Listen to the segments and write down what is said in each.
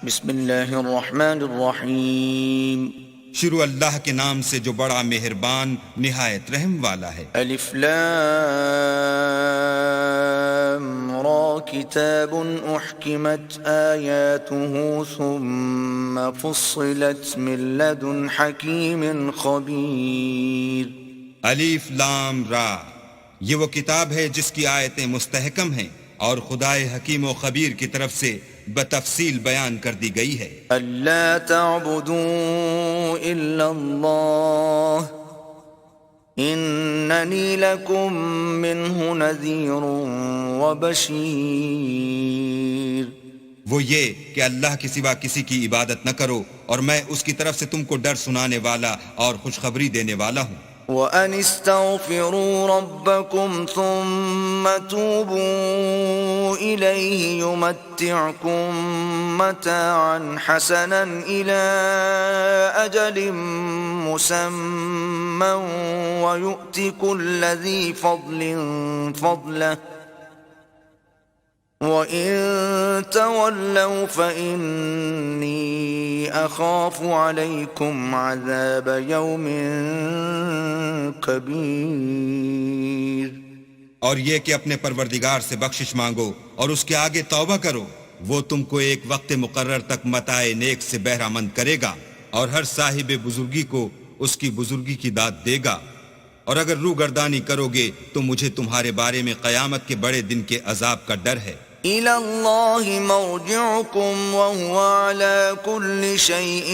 بسم اللہ الرحمن الرحیم. شروع اللہ کے نام سے جو بڑا مہربان نہایت رحم والا ہے. الف لام را کتاب احکمت آیاته ثم فصلت من لدن حکیم خبیر. الف لام را، یہ وہ کتاب ہے جس کی آیتیں مستحکم ہیں اور خدائے حکیم و خبیر کی طرف سے بتفصیل بیان کر دی گئی ہے. الا تعبدوا الا اللہ اننی لکم منہ نذیر وبشیر. وہ یہ کہ اللہ کے سوا کسی کی عبادت نہ کرو اور میں اس کی طرف سے تم کو ڈر سنانے والا اور خوشخبری دینے والا ہوں. وَأَنِ اسْتَغْفِرُوا رَبَّكُمْ ثُمَّ تُوبُوا إِلَيْهِ يُمَتِّعْكُمْ مَتَاعًا حَسَنًا إِلَى أَجَلٍ مُّسَمًّى وَيُؤْتِ كُلَّ ذِي فَضْلٍ فَضْلَهُ وَإِن تَوَلَّوْا فَإِنِّي أَخَافُ عَلَيْكُمْ عَذَابَ يَوْمٍ كَبِيرٍ. اور یہ کہ اپنے پروردگار سے بخشش مانگو اور اس کے آگے توبہ کرو، وہ تم کو ایک وقت مقرر تک متاع نیک سے بہرہ مند کرے گا اور ہر صاحب بزرگی کو اس کی بزرگی کی داد دے گا. اور اگر روگردانی کرو گے تو مجھے تمہارے بارے میں قیامت کے بڑے دن کے عذاب کا ڈر ہے. إِلَى اللَّهِ مَرْجِعُكُمْ وَهُوَ عَلَى كُلِّ شَيْءٍ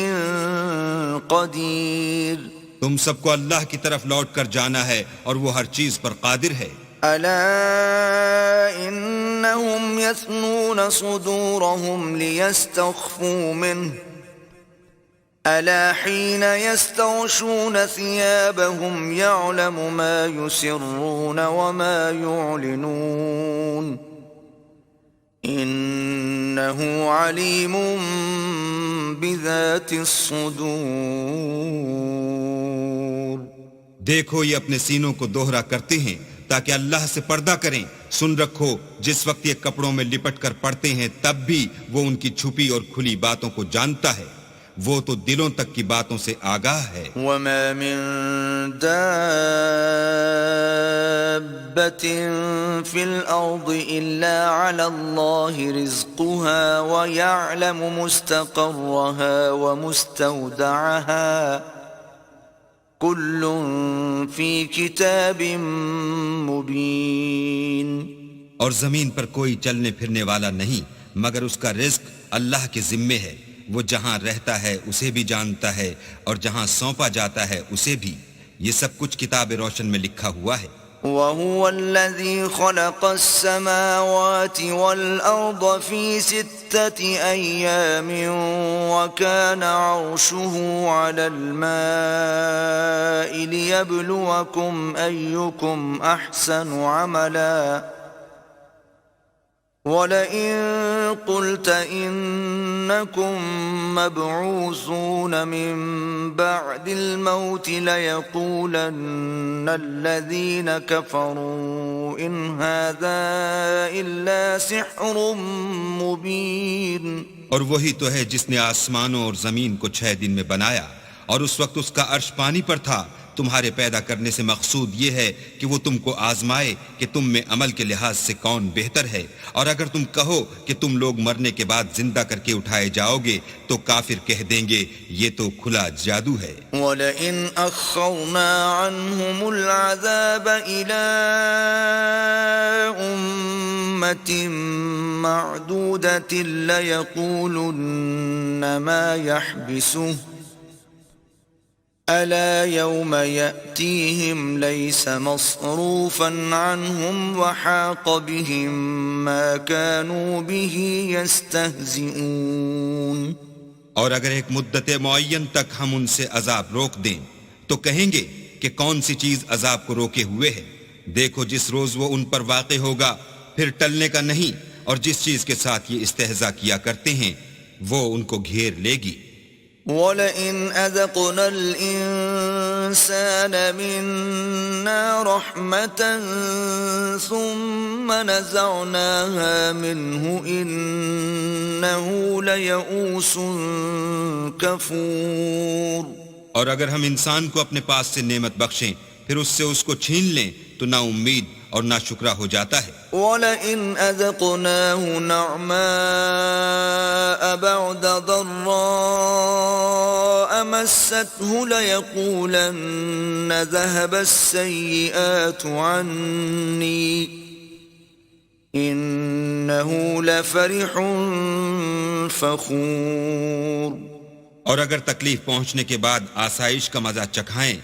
قَدِيرٌ. تم سب کو اللہ کی طرف لوٹ کر جانا ہے اور وہ ہر چیز پر قادر ہے. أَلَا إِنَّهُمْ يَثْنُونَ صُدُورَهُمْ لِيَسْتَخْفُوا مِنْهُ أَلَا حِينَ يَسْتَغْشُونَ ثِيَابَهُمْ يَعْلَمُ مَا يُسِرُّونَ وَمَا يُعْلِنُونَ انہو علیم بذات الصدور. دیکھو یہ اپنے سینوں کو دوہرا کرتے ہیں تاکہ اللہ سے پردہ کریں. سن رکھو جس وقت یہ کپڑوں میں لپٹ کر پڑتے ہیں تب بھی وہ ان کی چھپی اور کھلی باتوں کو جانتا ہے. وہ تو دلوں تک کی باتوں سے آگاہ ہے. وما من دابة في الأرض إلا على الله رزقها ويعلم مستقرها ومستودعها كل في كتاب مبين. اور زمین پر کوئی چلنے پھرنے والا نہیں مگر اس کا رزق اللہ کے ذمے ہے. وہ جہاں رہتا ہے اسے بھی جانتا ہے اور جہاں سونپا جاتا ہے اسے بھی. یہ سب کچھ کتاب روشن میں لکھا ہوا ہے. وَهُوَ الَّذِي خَلَقَ السَّمَاوَاتِ وَالْأَرْضَ فِي 6 أَيَّامٍ وَكَانَ عَرْشُهُ عَلَى الْمَاءِ لِيَبْلُوَكُمْ أَيُّكُمْ أَحْسَنُ عَمَلًا وَلَئِن قُلْتَ إِنَّكُمْ مَبْعُوثُونَ مِنْ بَعْدِ الْمَوْتِ لَيَقُولَنَّ الَّذِينَ كَفَرُوا إِنْ هَذَا إِلَّا سِحْرٌ مُبِينٌ. اور وہی تو ہے جس نے آسمانوں اور زمین کو 6 دن میں بنایا اور اس وقت اس کا عرش پانی پر تھا. تمہارے پیدا کرنے سے مقصود یہ ہے کہ وہ تم کو آزمائے کہ تم میں عمل کے لحاظ سے کون بہتر ہے. اور اگر تم کہو کہ تم لوگ مرنے کے بعد زندہ کر کے اٹھائے جاؤ گے تو کافر کہہ دیں گے یہ تو کھلا جادو ہے. وَلَئِنْ أَخَّرْنَا عَنْهُمُ الْعَذَابَ إِلَىٰ أُمَّةٍ مَّعْدُودَةٍ لَيَقُولُنَّ مَا يَحْبِسُهُ أَلَا يَوْمَ يَأْتِيهِمْ لَيْسَ مَصْرُوفًا عَنْهُمْ وَحَاقَ بِهِمْ مَا كَانُوا بِهِ يَسْتَهْزِئُونَ. اور اگر ایک مدت معین تک ہم ان سے عذاب روک دیں تو کہیں گے کہ کون سی چیز عذاب کو روکے ہوئے ہے. دیکھو جس روز وہ ان پر واقع ہوگا پھر ٹلنے کا نہیں، اور جس چیز کے ساتھ یہ استہزاء کیا کرتے ہیں وہ ان کو گھیر لے گی. وَلَئِنْ أَذَقْنَا الْإِنسَانَ مِنَّا رَحْمَةً ثُمَّ نَزَعْنَاهَا مِنْهُ إِنَّهُ لَيَئُوسٌ كَفُورٌ۔ اور اگر ہم انسان کو اپنے پاس سے نعمت بخشیں پھر اس سے اس کو چھین لیں تو نا امید اور نا شکرا ہو جاتا ہے۔ وَلَئِنْ أَذَقْنَاهُ نَعْمَاءَ بَعْدَ ضَرَّاءَ مَسَّتْهُ لَيَقُولَنَّ ذَهَبَ السَّيِّئَاتُ عَنِّي إِنَّهُ لَفَرِحٌ فَخُورٌ۔ اور اگر تکلیف پہنچنے کے بعد آسائش کا مزہ چکھائیں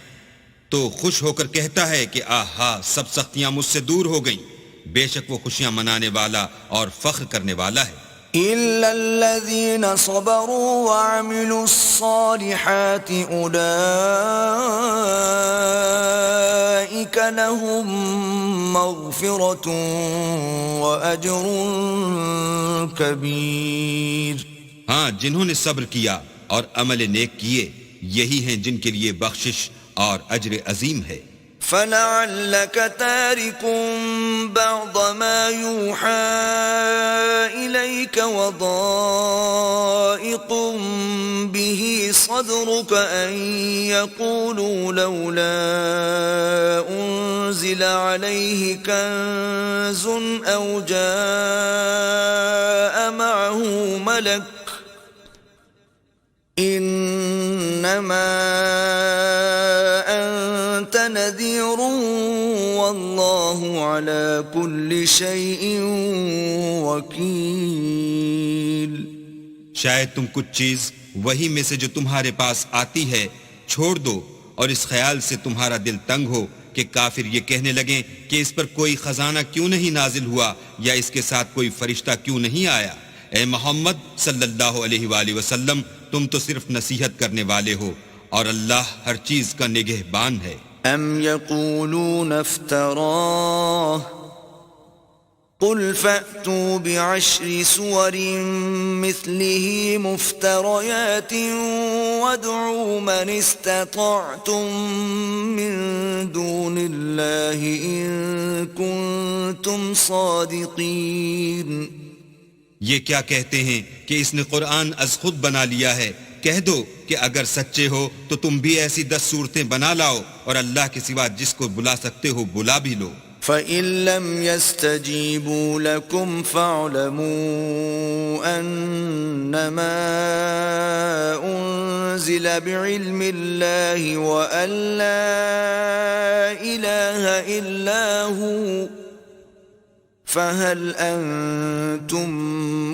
تو خوش ہو کر کہتا ہے کہ آہا سب سختیاں مجھ سے دور ہو گئیں، بے شک وہ خوشیاں منانے والا اور فخر کرنے والا ہے۔ إِلَّا الَّذِينَ صَبَرُوا وَعَمِلُوا الصَّالِحَاتِ أُولَئِكَ لَهُم مَّغْفِرَةٌ وَأَجْرٌ كَبِيرٌ۔ ہاں، جنہوں نے صبر کیا اور عمل نیک کیے یہی ہیں جن کے لیے بخشش اور اجر عظیم ہے۔ فَلَعَلَّكَ تَارِكٌ بَعْضَ مَا يُوحَىٰ إِلَيْكَ وَضَائِقٌ بِهِ صَدْرُكَ أَن يَقُولُوا لَوْلَا أُنزِلَ عَلَيْهِ كَنزٌ أَوْ جَاءَ مَعَهُ مَلَكٌ إِنَّمَا أَنتَ نَذِيرٌ وَاللَّهُ عَلَى كُلِّ شَيْءٍ وَكِيلٌ۔ شاید تم کچھ چیز وہی میں سے جو تمہارے پاس آتی ہے چھوڑ دو اور اس خیال سے تمہارا دل تنگ ہو کہ کافر یہ کہنے لگیں کہ اس پر کوئی خزانہ کیوں نہیں نازل ہوا یا اس کے ساتھ کوئی فرشتہ کیوں نہیں آیا۔ اے محمد صلی اللہ علیہ وآلہ وسلم، تم تو صرف نصیحت کرنے والے ہو اور اللہ ہر چیز کا نگہبان ہے۔ ام یقولون افتراہ قل فأتوا بعشر سور مثله مفتريات وادعوا من استطعتم من دون الله إن كنتم صادقين۔ یہ کیا کہتے ہیں کہ اس نے قرآن از خود بنا لیا ہے؟ کہہ دو کہ اگر سچے ہو تو تم بھی ایسی 10 صورتیں بنا لاؤ اور اللہ کے سوا جس کو بلا سکتے ہو بلا بھی لو۔ فَإِن لَّمْ يَسْتَجِيبُوا لَكُمْ فَاعْلَمُوا أَنَّمَا أُنزِلَ بِعِلْمِ اللَّهِ وَأَن لَّا إِلَٰهَ إِلَّا هُوَ فَهَلْ أَنتُم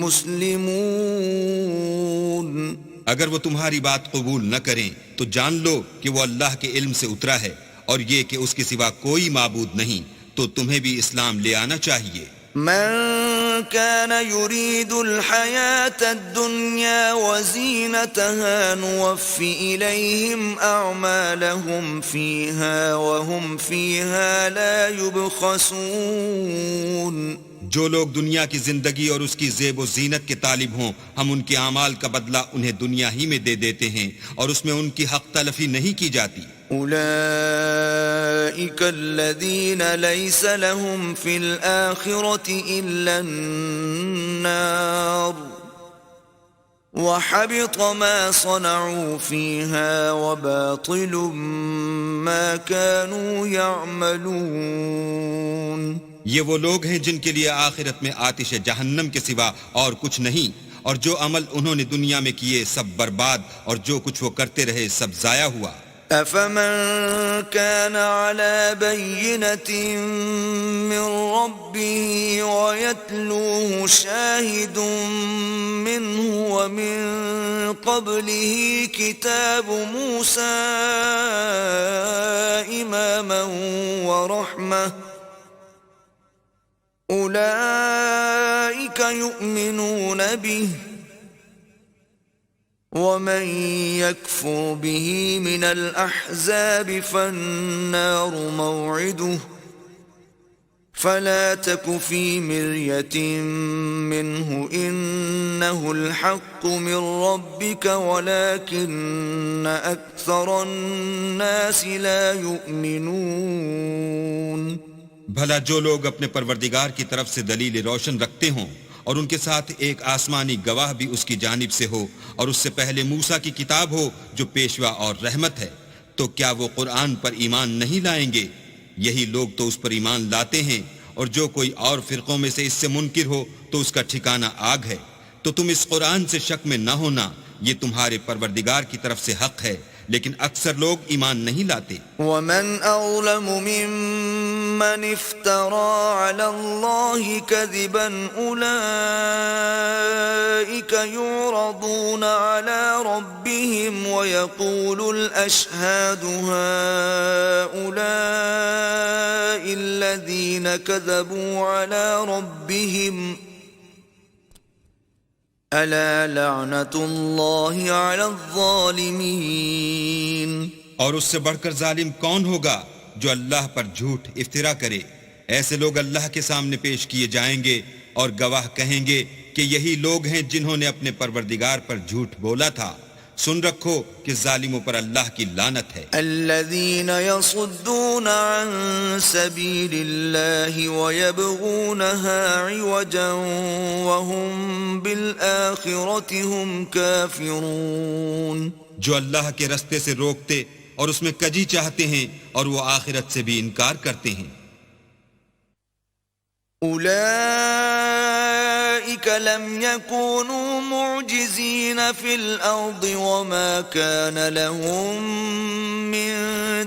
مُّسْلِمُونَ۔ اگر وہ تمہاری بات قبول نہ کریں تو جان لو کہ وہ اللہ کے علم سے اترا ہے اور یہ کہ اس کے سوا کوئی معبود نہیں، تو تمہیں بھی اسلام لے آنا چاہیے۔ من كان يريد الحياة الدنيا وزينتها نوفي إليهم أعمالهم فيها وهم فيها لا يبخسون۔ جو لوگ دنیا کی زندگی اور اس کی زیب و زینت کے طالب ہوں ہم ان کے اعمال کا بدلہ انہیں دنیا ہی میں دے دیتے ہیں اور اس میں ان کی حق تلفی نہیں کی جاتی۔ أولئك الذين ليس لهم في الآخرة إلا النار وحبط ما صنعوا فيها وباطل ما كانوا يعملون۔ یہ وہ لوگ ہیں جن کے لیے آخرت میں آتش جہنم کے سوا اور کچھ نہیں، اور جو عمل انہوں نے دنیا میں کیے سب برباد اور جو کچھ وہ کرتے رہے سب ضائع ہوا۔ أفمن كان على بينة من ربه ويتلوه شاهد منه ومن قبله كتاب موسى إماما ورحمة أولئك يؤمنون به ومن يكفر به من الأحزاب فالنار موعده فلا تك في مرية منه إنه الحق من ربك ولكن أكثر الناس لا يؤمنون. بھلا جو لوگ اپنے پروردگار کی طرف سے دلیل روشن رکھتے ہوں اور ان کے ساتھ ایک آسمانی گواہ بھی اس کی جانب سے ہو اور اس سے پہلے موسیٰ کی کتاب ہو جو پیشوا اور رحمت ہے، تو کیا وہ قرآن پر ایمان نہیں لائیں گے؟ یہی لوگ تو اس پر ایمان لاتے ہیں، اور جو کوئی اور فرقوں میں سے اس سے منکر ہو تو اس کا ٹھکانہ آگ ہے. تو تم اس قرآن سے شک میں نہ ہونا، یہ تمہارے پروردگار کی طرف سے حق ہے، لیکن اکثر لوگ ایمان نہیں لاتے. ومن أظلم ممن افترى على الله كذبا أولئك يعرضون على ربهم ويقول الأشهاد هؤلاء الذين كذبوا على ربهم ألا لعنة الله على الظالمين. اور اس سے بڑھ کر ظالم کون ہوگا جو اللہ پر جھوٹ افترا کرے؟ ایسے لوگ اللہ کے سامنے پیش کیے جائیں گے اور گواہ کہیں گے کہ یہی لوگ ہیں جنہوں نے اپنے پروردگار پر جھوٹ بولا تھا. سن رکھو کہ ظالموں پر اللہ کی لعنت ہے. الذين يصدون عن سبيل الله ويبغونها عوجا وهم بالآخرة هم كافرون. جو اللہ کے رستے سے روکتے اور اس میں کجی چاہتے ہیں اور وہ آخرت سے بھی انکار کرتے ہیں. أولئك لم يكونوا معجزين في الأرض وما كان لهم من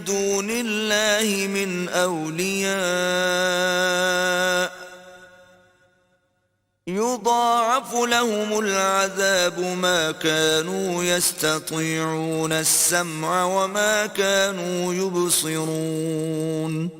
دون الله من أولياء يضاعف لهم العذاب ما كانوا يستطيعون السمع وما كانوا يبصرون.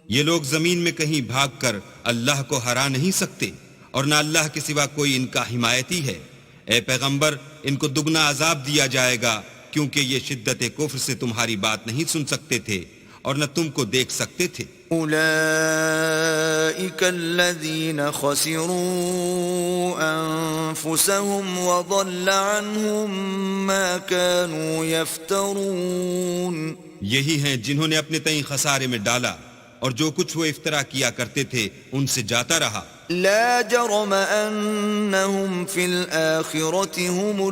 یہ لوگ زمین میں کہیں بھاگ کر اللہ کو ہرا نہیں سکتے اور نہ اللہ کے سوا کوئی ان کا حمایتی ہے. اے پیغمبر، ان کو دگنا عذاب دیا جائے گا کیونکہ یہ شدت کفر سے تمہاری بات نہیں سن سکتے تھے اور نہ تم کو دیکھ سکتے تھے. أولئك الذين خسروا أنفسهم وضل عنهم ما كانوا يفترون. یہی ہیں جنہوں نے اپنے تئیں خسارے میں ڈالا اور جو کچھ وہ افطرا کیا کرتے تھے ان سے جاتا رہا. لا جرم أنهم في الآخرة هم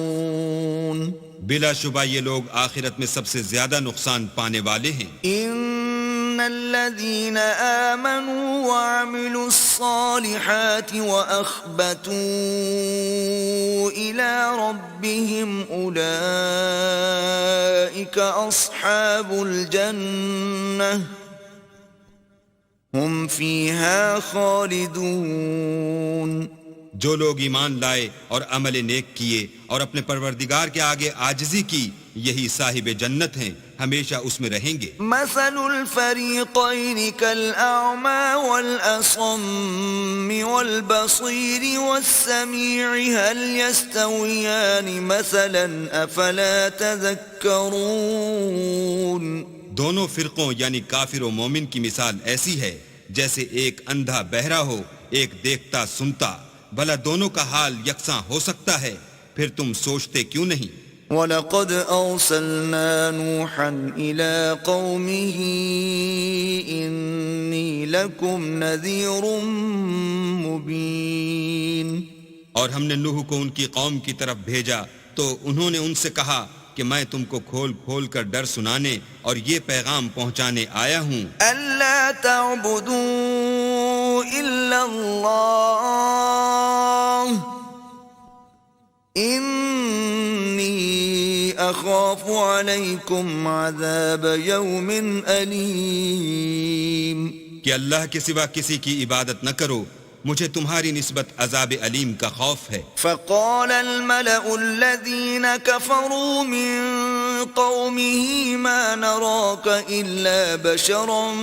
الأخسرون. بلا شبہ یہ لوگ آخرت میں سب سے زیادہ نقصان پانے والے ہیں. إن الذين آمنوا وعملوا الصالحات وأخبتوا إلى ربهم أولئك أصحاب الجنة هم فيها خالدون. جو لوگ ایمان لائے اور عمل نیک کیے اور اپنے پروردگار کے آگے عاجزی کی، یہی صاحب جنت ہیں، ہمیشہ اس میں رہیں گے. مثل الفريقين كالأعمى والأصم والبصير والسميع هل يستويان مثلا أفلا تذكرون. دونوں فرقوں یعنی کافر و مومن کی مثال ایسی ہے جیسے ایک اندھا بہرا ہو، ایک دیکھتا سنتا. بھلا دونوں کا حال یکساں ہو سکتا ہے؟ پھر تم سوچتے کیوں نہیں؟ وَلَقَدْ أَرْسَلْنَا نُوحًا إِلَىٰ قَوْمِهِ إِنِّي لَكُمْ نَذِيرٌ مُّبِينٌ. اور ہم نے نوح کو ان کی قوم کی طرف بھیجا تو انہوں نے ان سے کہا کہ میں تم کو کھول کھول کر ڈر سنانے اور یہ پیغام پہنچانے آیا ہوں. أَلَّا تَعْبُدُوا إِلَّا اللَّهَ إِنِّي أَخَافُ عَلَيْكُمْ عَذَابَ يَوْمٍ أَلِيمٍ. کہ اللہ کے سوا کسی کی عبادت نہ کرو، مجھے تمہاری نسبت عذاب علیم کا خوف ہے. فقال الملأ الذين كفروا من قومه ما نراك إلا بشرا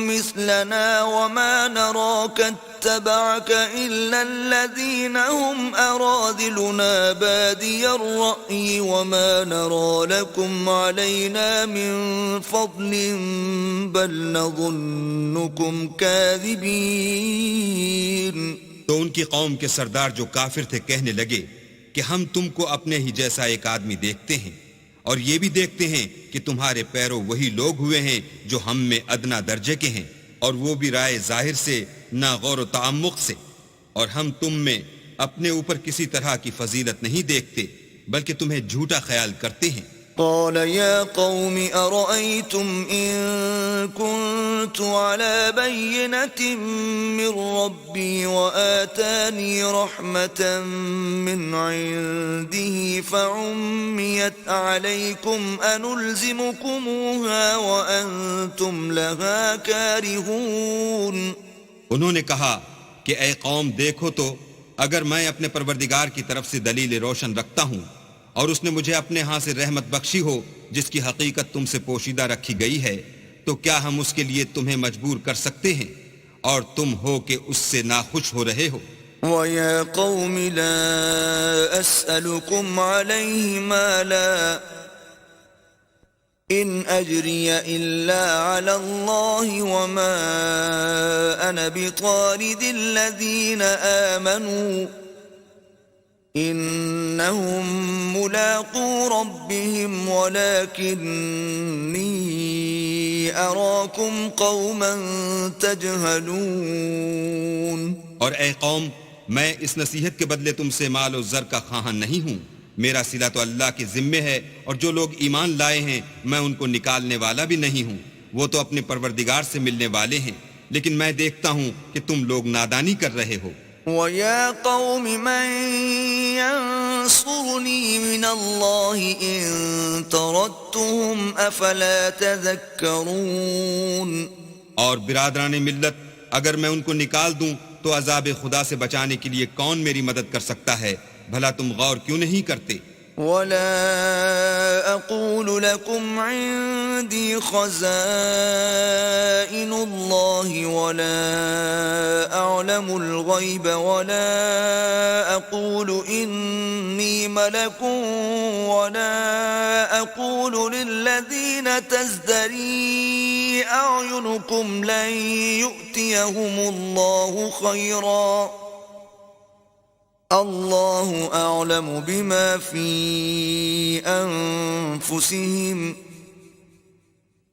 مثلنا وما نراك اتبعك إلا الذين هم أراذلنا بادي الرأي وما نرى لكم علينا من فضل بل نظنكم كاذبين. تو ان کی قوم کے سردار جو کافر تھے کہنے لگے کہ ہم تم کو اپنے ہی جیسا ایک آدمی دیکھتے ہیں اور یہ بھی دیکھتے ہیں کہ تمہارے پیرو وہی لوگ ہوئے ہیں جو ہم میں ادنا درجے کے ہیں، اور وہ بھی رائے ظاہر سے نہ غور و تعمق سے، اور ہم تم میں اپنے اوپر کسی طرح کی فضیلت نہیں دیکھتے بلکہ تمہیں جھوٹا خیال کرتے ہیں. قال يا قوم أرأيتم إن كنت على بينة من ربي وآتاني رحمة من عنده فعميت عليكم أنلزمكموها وأنتم لها كارهون. انہوں نے کہا کہ اے قوم دیکھو تو اگر میں اپنے پروردگار کی طرف سے دلیل روشن رکھتا ہوں اور اس نے مجھے اپنے ہاں سے رحمت بخشی ہو جس کی حقیقت تم سے پوشیدہ رکھی گئی ہے، تو کیا ہم اس کے لیے تمہیں مجبور کر سکتے ہیں اور تم ہو کہ اس سے ناخوش ہو رہے ہو؟ وَيَا قَوْمِ لَا أَسْأَلُكُمْ عَلَيْهِ مَالًا إِنْ أَجْرِيَ إِلَّا عَلَى اللَّهِ وَمَا أَنَا بِطَارِدِ الَّذِينَ آمَنُوا إِنَّهُمْ مُلَاقُو رَبِّهِمْ وَلَكِنِّي أَرَاكُمْ قَوْمًا تَجْهَلُونَ. اور اے قوم میں اس نصیحت کے بدلے تم سے مال و زر کا خواہاں نہیں ہوں، میرا صلہ تو اللہ کے ذمے ہے، اور جو لوگ ایمان لائے ہیں میں ان کو نکالنے والا بھی نہیں ہوں، وہ تو اپنے پروردگار سے ملنے والے ہیں، لیکن میں دیکھتا ہوں کہ تم لوگ نادانی کر رہے ہو. وَيَا قَوْمِ مَنْ يَنْصُرُنِي مِنَ اللَّهِ إِن طَرَدتُّهُمْ أَفَلَا تَذَكَّرُونَ. اور برادران ملت اگر میں ان کو نکال دوں تو عذاب خدا سے بچانے کے لیے کون میری مدد کر سکتا ہے؟ بھلا تم غور کیوں نہیں کرتے؟ وَلَا أَقُولُ لَكُمْ عِندِي خَزَائِنُ اللَّهِ وَلَا أَعْلَمُ الْغَيْبَ وَلَا أَقُولُ إِنِّي مَلَكٌ وَلَا أَقُولُ لِلَّذِينَ تَزْدَرِي أَعْيُنُكُمْ لَن يُؤْتِيَهُمُ اللَّهُ خَيْرًا اللہ اعلم بما فی انفسہم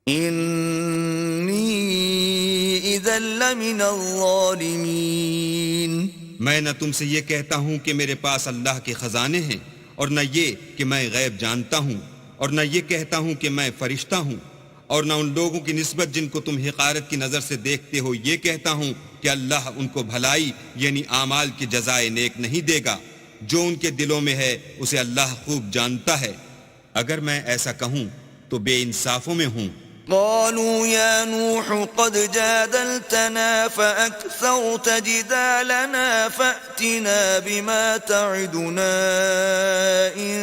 انی اذا لمن الظالمین. میں نہ تم سے یہ کہتا ہوں کہ میرے پاس اللہ کے خزانے ہیں، اور نہ یہ کہ میں غیب جانتا ہوں، اور نہ یہ کہتا ہوں کہ میں فرشتہ ہوں، اور نہ ان لوگوں کی نسبت جن کو تم حقارت کی نظر سے دیکھتے ہو یہ کہتا ہوں کہ اللہ ان کو بھلائی یعنی اعمال کی جزائے نیک نہیں دے گا. جو ان کے دلوں میں ہے اسے اللہ خوب جانتا ہے. اگر میں ایسا کہوں تو بے انصافوں میں ہوں. قالوا يا نوح قد جادلتنا فأكثرت جدالنا فأتنا بما تعدنا إن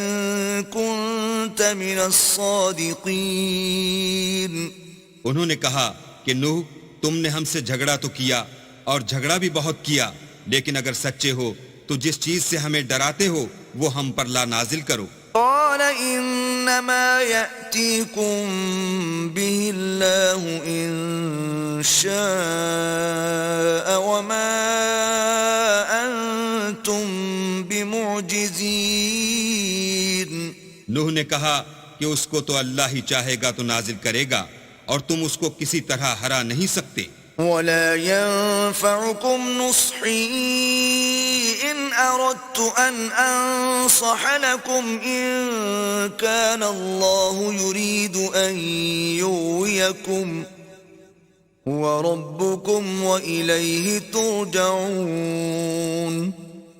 كنت من الصادقين. انہوں نے کہا کہ نوح تم نے ہم سے جھگڑا تو کیا اور جھگڑا بھی بہت کیا، لیکن اگر سچے ہو تو جس چیز سے ہمیں ڈراتے ہو وہ ہم پر لا نازل کرو. قال انما يأتيكم به الله ان شاء وما انتم بمعجزين. نوح نے کہا کہ اس کو تو اللہ ہی چاہے گا تو نازل کرے گا، اور تم اس کو کسی طرح ہرا نہیں سکتے. ولا ينفعكم نصحي إن أردت أن أنصح لكم إن كان الله يريد أن يغويكم هو ربكم وإليه ترجعون.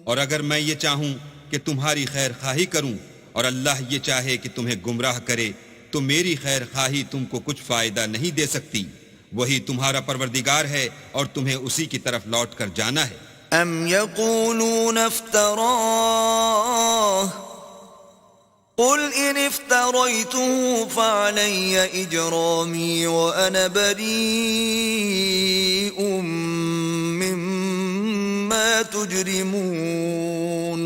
اور اگر میں یہ چاہوں کہ تمہاری خیر خواہی کروں اور اللہ یہ چاہے کہ تمہیں گمراہ کرے تو میری خیر خواہی تم کو کچھ فائدہ نہیں دے سکتی. وہی تمہارا پروردگار ہے اور تمہیں اسی کی طرف لوٹ کر جانا ہے. ام یقولون افتراہ قل إن افتريته فعلي إجرامي وأنا بريء مما تجرمون.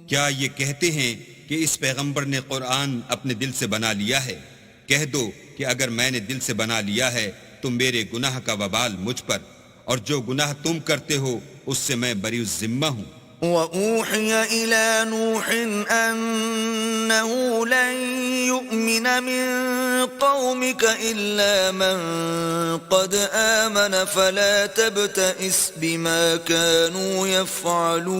کیا یہ کہتے ہیں کہ اس پیغمبر نے قرآن اپنے دل سے بنا لیا ہے؟ کہہ دو کہ اگر میں نے دل سے بنا لیا ہے تو میرے گناہ کا وبال مجھ پر، اور جو گناہ تم کرتے ہو اس سے میں بری الذمہ ہوں. وَأُوحِيَ إِلَى نُوحٍ أَنَّهُ لَن يُؤْمِنَ مِن قَوْمِكَ إِلَّا مَن قَدْ آمَنَ فَلَا تَبْتَئِسْ بِمَا كَانُوا يَفْعَلُونَ.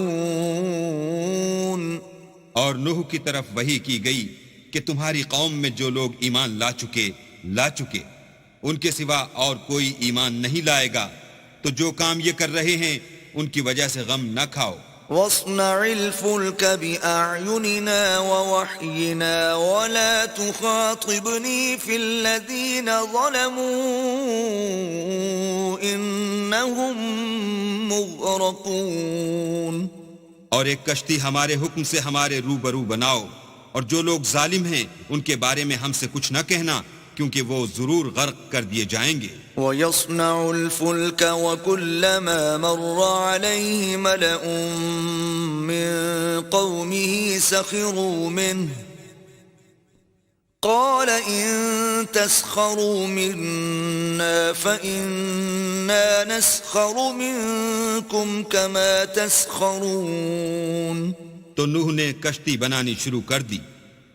اور نوح کی طرف وحی کی گئی کہ تمہاری قوم میں جو لوگ ایمان لا چکے ان کے سوا اور کوئی ایمان نہیں لائے گا، تو جو کام یہ کر رہے ہیں ان کی وجہ سے غم نہ کھاؤ. وَاصْنَعِ الْفُلْكَ بِأَعْيُنِنَا وَوَحْيِنَا وَلَا تُخَاطِبْنِي فِي الَّذِينَ ظَلَمُوا إِنَّهُمْ مُغْرَقُونَ. اور ایک کشتی ہمارے حکم سے ہمارے روبرو بناؤ، اور جو لوگ ظالم ہیں ان کے بارے میں ہم سے کچھ نہ کہنا، کیونکہ وہ ضرور غرق کر دیے جائیں گے. وَيَصْنَعُ الْفُلْكَ وَكُلَّمَا مَرَّ عَلَيْهِ مَلَأٌ مِّن قَوْمِهِ سَخِرُوا مِنْهُ قَالَ إِن تَسْخَرُوا مِنَّا فَإِنَّا نَسْخَرُ مِنكُمْ كَمَا تَسْخَرُونَ. تو نوح نے کشتی بنانی شروع کر دی،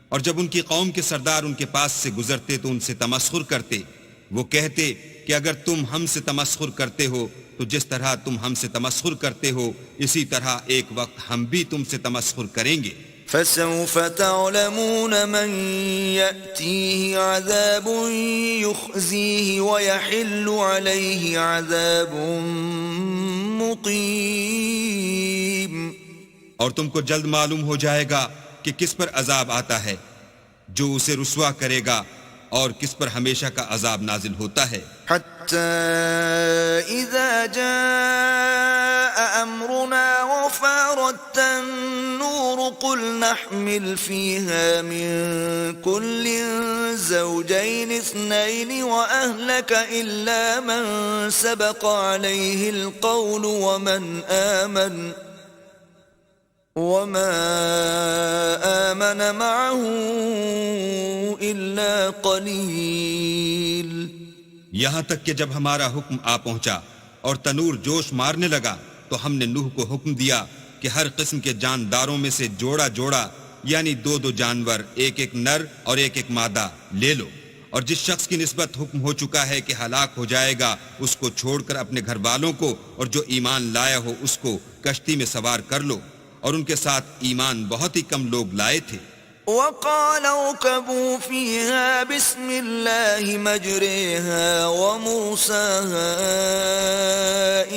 اور جب ان کی قوم کے سردار ان کے پاس سے گزرتے تو ان سے تمسخر کرتے. وہ کہتے کہ اگر تم ہم سے تمسخر کرتے ہو تو جس طرح تم ہم سے تمسخر کرتے ہو اسی طرح ایک وقت ہم بھی تم سے تمسخر کریں گے. فَسَوْفَ تَعْلَمُونَ مَن يَأْتِيهِ عَذَابٌ يُخْزِيهِ وَيَحِلُّ عَلَيْهِ عَذَابٌ مُقِيمٌ. اور تم کو جلد معلوم ہو جائے گا کہ کس پر عذاب آتا ہے جو اسے رسوا کرے گا، اور کس پر ہمیشہ کا عذاب نازل ہوتا ہے. حَتَّى إِذَا جَاءَ أَمْرُنَا وَفَارَتِ النُّورُ قُلْ نَحْمِلُ فِيهَا مِن كُلٍّ زَوْجَيْنِ اثْنَيْنِ وَأَهْلَكَ إِلَّا مَن سَبَقَ عَلَيْهِ الْقَوْلُ وَمَا آمَنَ مَعَهُ إِلَّا قَلِيلٌ. یہاں تک کہ جب ہمارا حکم آ پہنچا اور تنور جوش مارنے لگا تو ہم نے نوح کو حکم دیا کہ ہر قسم کے جانداروں میں سے جوڑا جوڑا یعنی دو دو جانور، ایک ایک نر اور ایک ایک مادہ لے لو، اور جس شخص کی نسبت حکم ہو چکا ہے کہ ہلاک ہو جائے گا اس کو چھوڑ کر اپنے گھر والوں کو، اور جو ایمان لایا ہو اس کو کشتی میں سوار کر لو. اور ان کے ساتھ ایمان بہت ہی کم لوگ لائے تھے. وَقَالَ ارْكَبُوا فِيهَا بِسْمِ اللَّهِ مَجْرَاهَا وَمُرْسَاهَا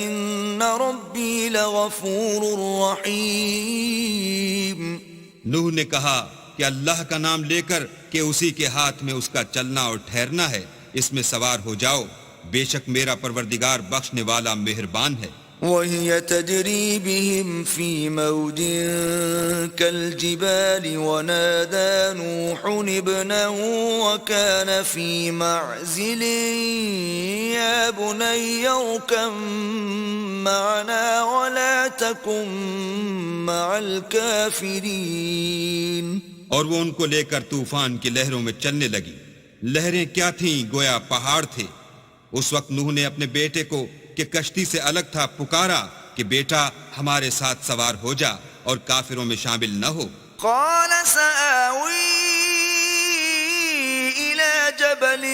إِنَّ رَبِّي لَغَفُورٌ رَّحِيمٌ. نوح نے کہا کہ اللہ کا نام لے کر کہ اسی کے ہاتھ میں اس کا چلنا اور ٹھہرنا ہے، اس میں سوار ہو جاؤ، بے شک میرا پروردگار بخشنے والا مہربان ہے. وَهِيَ تَجْرِي بِهِمْ فِي مَوْجٍ كَالْجِبَالِ وَنَادَى نُوحٌ ابْنَهُ وَكَانَ فِي مَعْزِلٍ يَا بُنَيَّ ارْكَب مَّعَنَا وَلَا تَكُن مَّعَ الْكَافِرِينَ. اور وہ ان کو لے کر طوفان کی لہروں میں چلنے لگی. لہریں کیا تھیں؟ گویا پہاڑ تھے. اس وقت نوح نے اپنے بیٹے کو کہ کشتی سے الگ تھا پکارا کہ بیٹا ہمارے ساتھ سوار ہو جا اور کافروں میں شامل نہ ہو. قال سآوي إلى جبل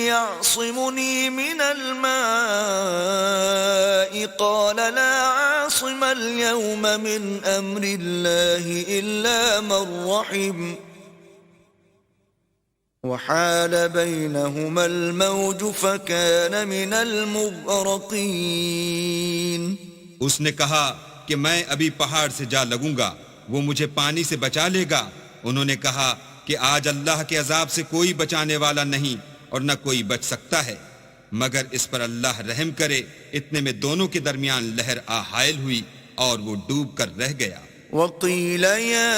يعصمني من الماء قال لا عاصم اليوم من أمر الله إلا من رحم وحال بينهما الموج فكان من المغرقين. اس نے کہا کہ میں ابھی پہاڑ سے جا لگوں گا، وہ مجھے پانی سے بچا لے گا. انہوں نے کہا کہ آج اللہ کے عذاب سے کوئی بچانے والا نہیں اور نہ کوئی بچ سکتا ہے مگر اس پر اللہ رحم کرے. اتنے میں دونوں کے درمیان لہر حائل ہوئی اور وہ ڈوب کر رہ گیا. وقيل يا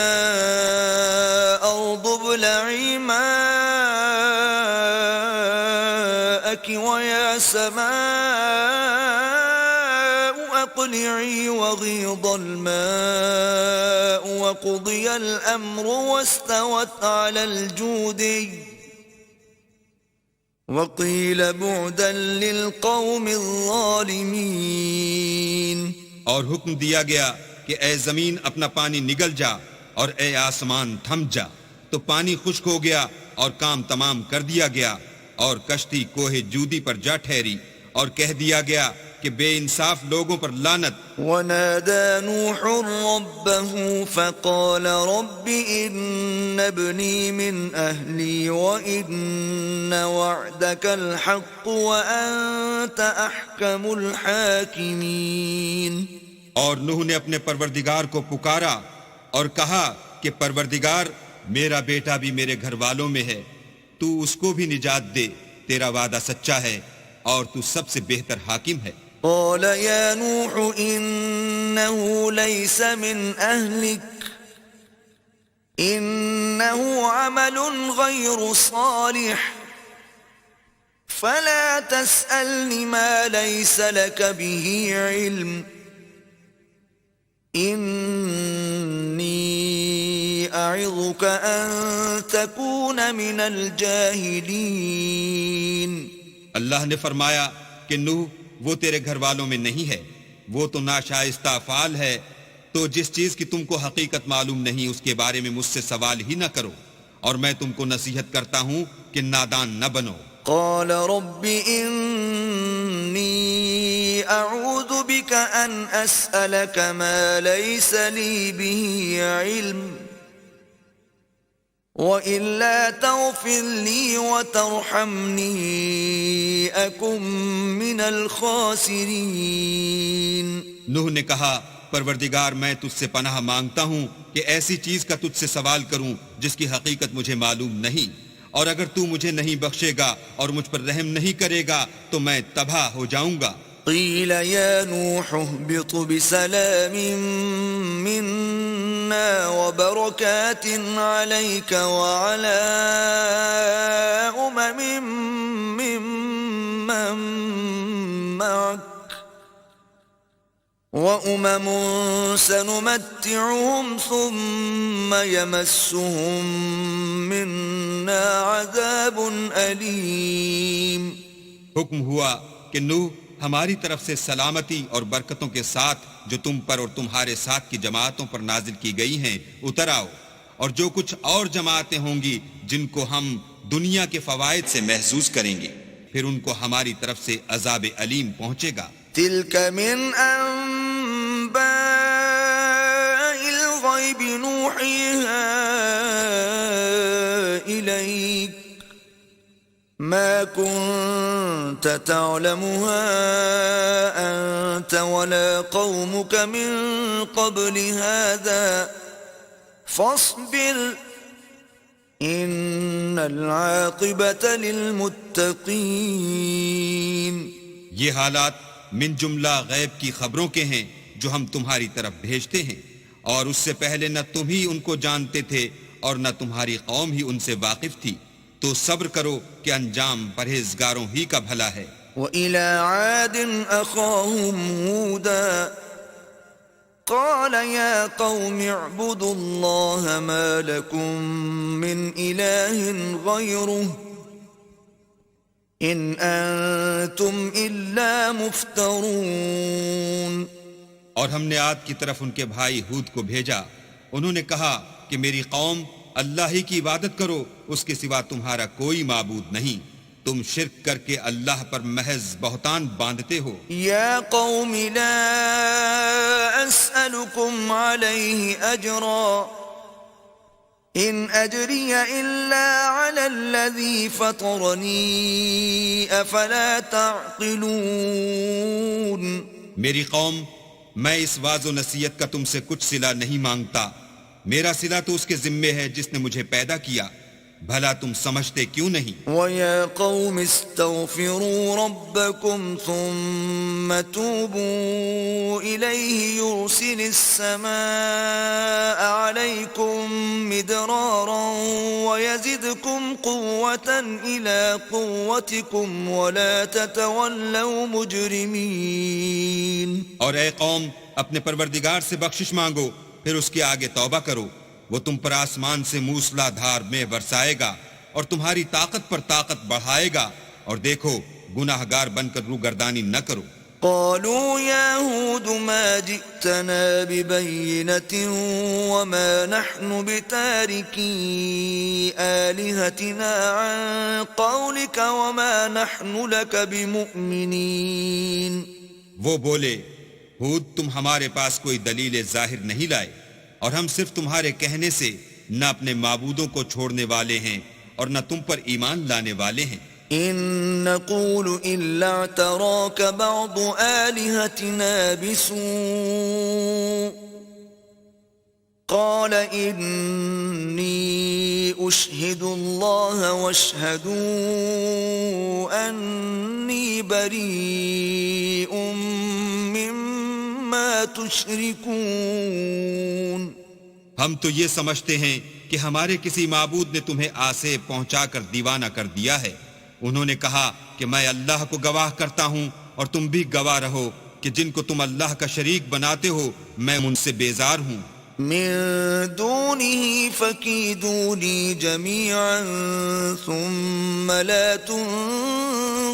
أرض ابلعي ماءك ويا سماء أقلعي وغيض الماء وقضي الأمر واستوت على الجودي وقيل بعدا للقوم الظالمين. اور حکم دیا گیا کہ اے زمین اپنا پانی نگل جا اور اے آسمان تھم جا، تو پانی خشک ہو گیا اور کام تمام کر دیا گیا، اور کشتی کوہ جودی پر جا ٹھہری، اور کہہ دیا گیا کہ بے انصاف لوگوں پر لعنت. ونادى نوح ربه فقال رب إن ابني من أهلي وإن وعدك الحق وأنت أحكم الحاكمين. اور نوح نے اپنے پروردگار کو پکارا اور کہا کہ پروردگار، میرا بیٹا بھی میرے گھر والوں میں ہے، تو اس کو بھی نجات دے، تیرا وعدہ سچا ہے اور تو سب سے بہتر حاکم ہے. قال يا نوح إنه ليس من أهلك إنه عمل غير صالح فلا تسألني ما ليس لك به علم إني أعظك أن تكون من الجاهلين. اللہ نے فرمایا کہ نوح وہ تیرے گھر والوں میں نہیں ہے، وہ تو ناشائستہ افعال ہے، تو جس چیز کی تم کو حقیقت معلوم نہیں اس کے بارے میں مجھ سے سوال ہی نہ کرو، اور میں تم کو نصیحت کرتا ہوں کہ نادان نہ بنو. قال رب إني أعوذ بك أن أسألك ما ليس لي به علم وإلا تغفر لي وترحمني أكن من الخاسرين. نوح نے کہا پروردگار میں تجھ سے پناہ مانگتا ہوں کہ ایسی چیز کا تجھ سے سوال کروں جس کی حقیقت مجھے معلوم نہیں، اور اگر تو مجھے نہیں بخشے گا اور مجھ پر رحم نہیں کرے گا تو میں تباہ ہو جاؤں گا. قيل يا نوح اهبط بسلام منا وبركات عليك وعلى ممن معك وأمم سنمتعهم ثم يمسهم منا عذاب أليم. حکم ہوا کہ نوح ہماری طرف سے سلامتی اور برکتوں کے ساتھ جو تم پر اور تمہارے ساتھ کی جماعتوں پر نازل کی گئی ہیں اتر آؤ، اور جو کچھ اور جماعتیں ہوں گی جن کو ہم دنیا کے فوائد سے محظوظ کریں گے، پھر ان کو ہماری طرف سے عذاب علیم پہنچے گا. تلك من أنباء الغيب نوحيها إليك ما كنت تعلمها أنت ولا قومك من قبل هذا فاصبر إن العاقبة للمتقين. یہ حالات من جملہ غیب کی خبروں کے ہیں جو ہم تمہاری طرف بھیجتے ہیں، اور اس سے پہلے نہ تم ہی ان کو جانتے تھے اور نہ تمہاری قوم ہی ان سے واقف تھی، تو صبر کرو کہ انجام پرہیزگاروں ہی کا بھلا ہے. وَإِلَى عَادٍ أَخَاهُمْ هُودًا قَالَ يَا قَوْمِ اعْبُدُوا اللَّهَ مَا لَكُمْ مِنْ إِلَٰهٍ غَيْرُهُ إِنْ أَنْتُمْ إِلَّا مُفْتَرُونَ. اور ہم نے عاد کی طرف ان کے بھائی ہود کو بھیجا، انہوں نے کہا کہ میری قوم اللہ ہی کی عبادت کرو، اس کے سوا تمہارا کوئی معبود نہیں، تم شرک کر کے اللہ پر محض بہتان باندھتے ہو. یا قوم لا اسألكم علیہ اجرا ان اجری الا علی الذی فطرنی افلا تعقلون. میری قوم، میں اس واعظ و نصیحت کا تم سے کچھ صلہ نہیں مانگتا، میرا صلہ تو اس کے ذمے ہے جس نے مجھے پیدا کیا، بھلا تم سمجھتے کیوں نہیں؟ وَيَا قَوْمِ اسْتَغْفِرُوا رَبَّكُمْ ثُمَّ تُوبُوا إِلَيْهِ يُرْسِلِ السَّمَاءَ عَلَيْكُمْ مِدْرَارًا وَيَزِدْكُمْ قُوَّةً إِلَى قُوَّتِكُمْ وَلَا تَتَوَلَّوْا مُجْرِمِينَ۔ اور اے قوم، اپنے پروردگار سے بخشش مانگو، پھر اس کے آگے توبہ کرو، وہ تم پر آسمان سے موسلا دھار میں برسائے گا اور تمہاری طاقت پر طاقت بڑھائے گا، اور دیکھو گناہ گار بن کر روگردانی نہ کرو۔ قالوا يا هود ما جئتنا ببينة وما نحن بتاركي آلهتنا عن قولك وما نحن لك بمؤمنين۔ وہ بولے، ہود تم ہمارے پاس کوئی دلیل ظاہر نہیں لائے، اور ہم صرف تمہارے کہنے سے نہ اپنے معبودوں کو چھوڑنے والے ہیں اور نہ تم پر ایمان لانے والے ہیں۔ إن نقول إلا اعتراك بعض آلهتنا بسوء قال إني أشهد الله واشهدوا أني بريء مما تشركون۔ ہم تو یہ سمجھتے ہیں کہ ہمارے کسی معبود نے تمہیں آسیب پہنچا کر دیوانہ کر دیا ہے۔ انہوں نے کہا کہ میں اللہ کو گواہ کرتا ہوں اور تم بھی گواہ رہو کہ جن کو تم اللہ کا شریک بناتے ہو میں ان سے بیزار ہوں۔ من دونه فكيدوني جميعا ثم لا تنظرون۔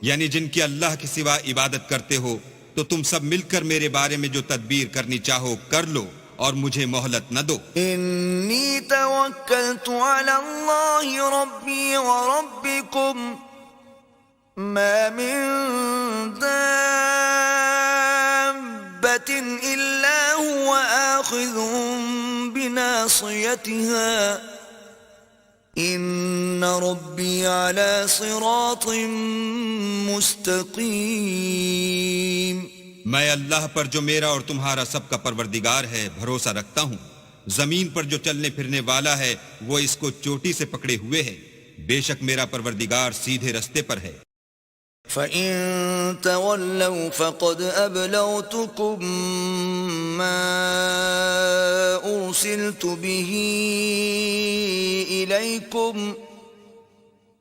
یعنی جن کی اللہ کے سوا عبادت کرتے ہو تو تم سب مل کر میرے بارے میں جو تدبیر کرنی چاہو کر لو اور مجھے مہلت نہ دو۔ انی توکلت علی اللہ ربی وربکم ما من دابۃ الا هو آخذ بناصیتها ان ربی علی صراط مستقیم۔ میں اللہ پر جو میرا اور تمہارا سب کا پروردگار ہے بھروسہ رکھتا ہوں، زمین پر جو چلنے پھرنے والا ہے وہ اس کو چوٹی سے پکڑے ہوئے ہے، بے شک میرا پروردگار سیدھے رستے پر ہے۔ فَإِن تَوَلَّوْا فَقَدْ أَبْلَغْتُكُمْ مَا أُرْسِلْتُ بِهِ إِلَيْكُمْ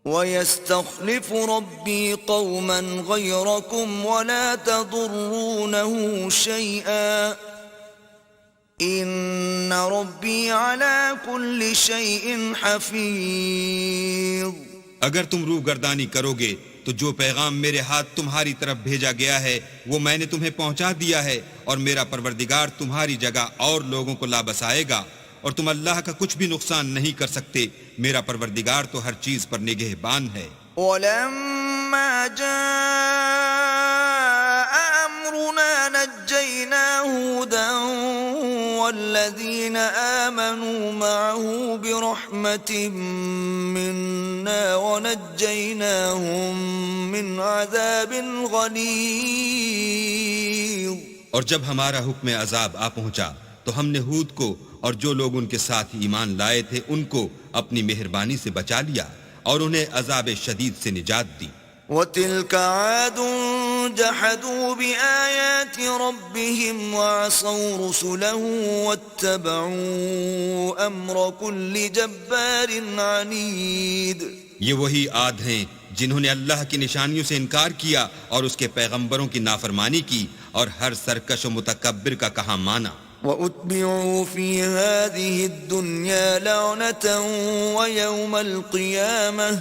وَيَسْتَخْلِفُ رَبِّي قَوْمًا غَيْرَكُمْ وَلَا تَضُرُّونَهُ شَيْئًا إِنَّ رَبِّي عَلَى كُلِّ شَيْءٍ حَفِيظٌ۔ اگر تم روگردانی کرو گے تو جو پیغام میرے ہاتھ تمہاری طرف بھیجا گیا ہے وہ میں نے تمہیں پہنچا دیا ہے، اور میرا پروردگار تمہاری جگہ اور لوگوں کو لا بسائے گا، اور تم اللہ کا کچھ بھی نقصان نہیں کر سکتے، میرا پروردگار تو ہر چیز پر نگہبان ہے۔ وَلَمَّا جَاءَ أَمْرُنَا نَجَّيْنَا هُودًا وَالَّذِينَ آمَنُوا مَعَهُ بِرَحْمَةٍ مِّنَّا وَنَجَّيْنَاهُم مِّنْ عَذَابٍ غَلِيظٍ۔ اور جب ہمارا حکم عذاب آ پہنچا تو ہم نے ہود کو اور جو لوگ ان کے ساتھ ایمان لائے تھے ان کو اپنی مہربانی سے بچا لیا اور انہیں عذاب شدید سے نجات دی۔ وَتِلْكَ عَادٌ جَحَدُوا بِآيَاتِ رَبِّهِمْ وَعَصَوْا رُسُلَهُ وَاتَّبَعُوا أَمْرَ كُلِّ جَبَّارٍ عَنِيدٍ۔ یہ وہی عاد ہیں جنہوں نے اللہ کی نشانیوں سے انکار کیا اور اس کے پیغمبروں کی نافرمانی کی اور ہر سرکش و متکبر کا کہا مانا۔ وَأُتْبِعُوا فِي هَذِهِ الدُّنْيَا لَعْنَةً وَيَوْمَ الْقِيَامَةِ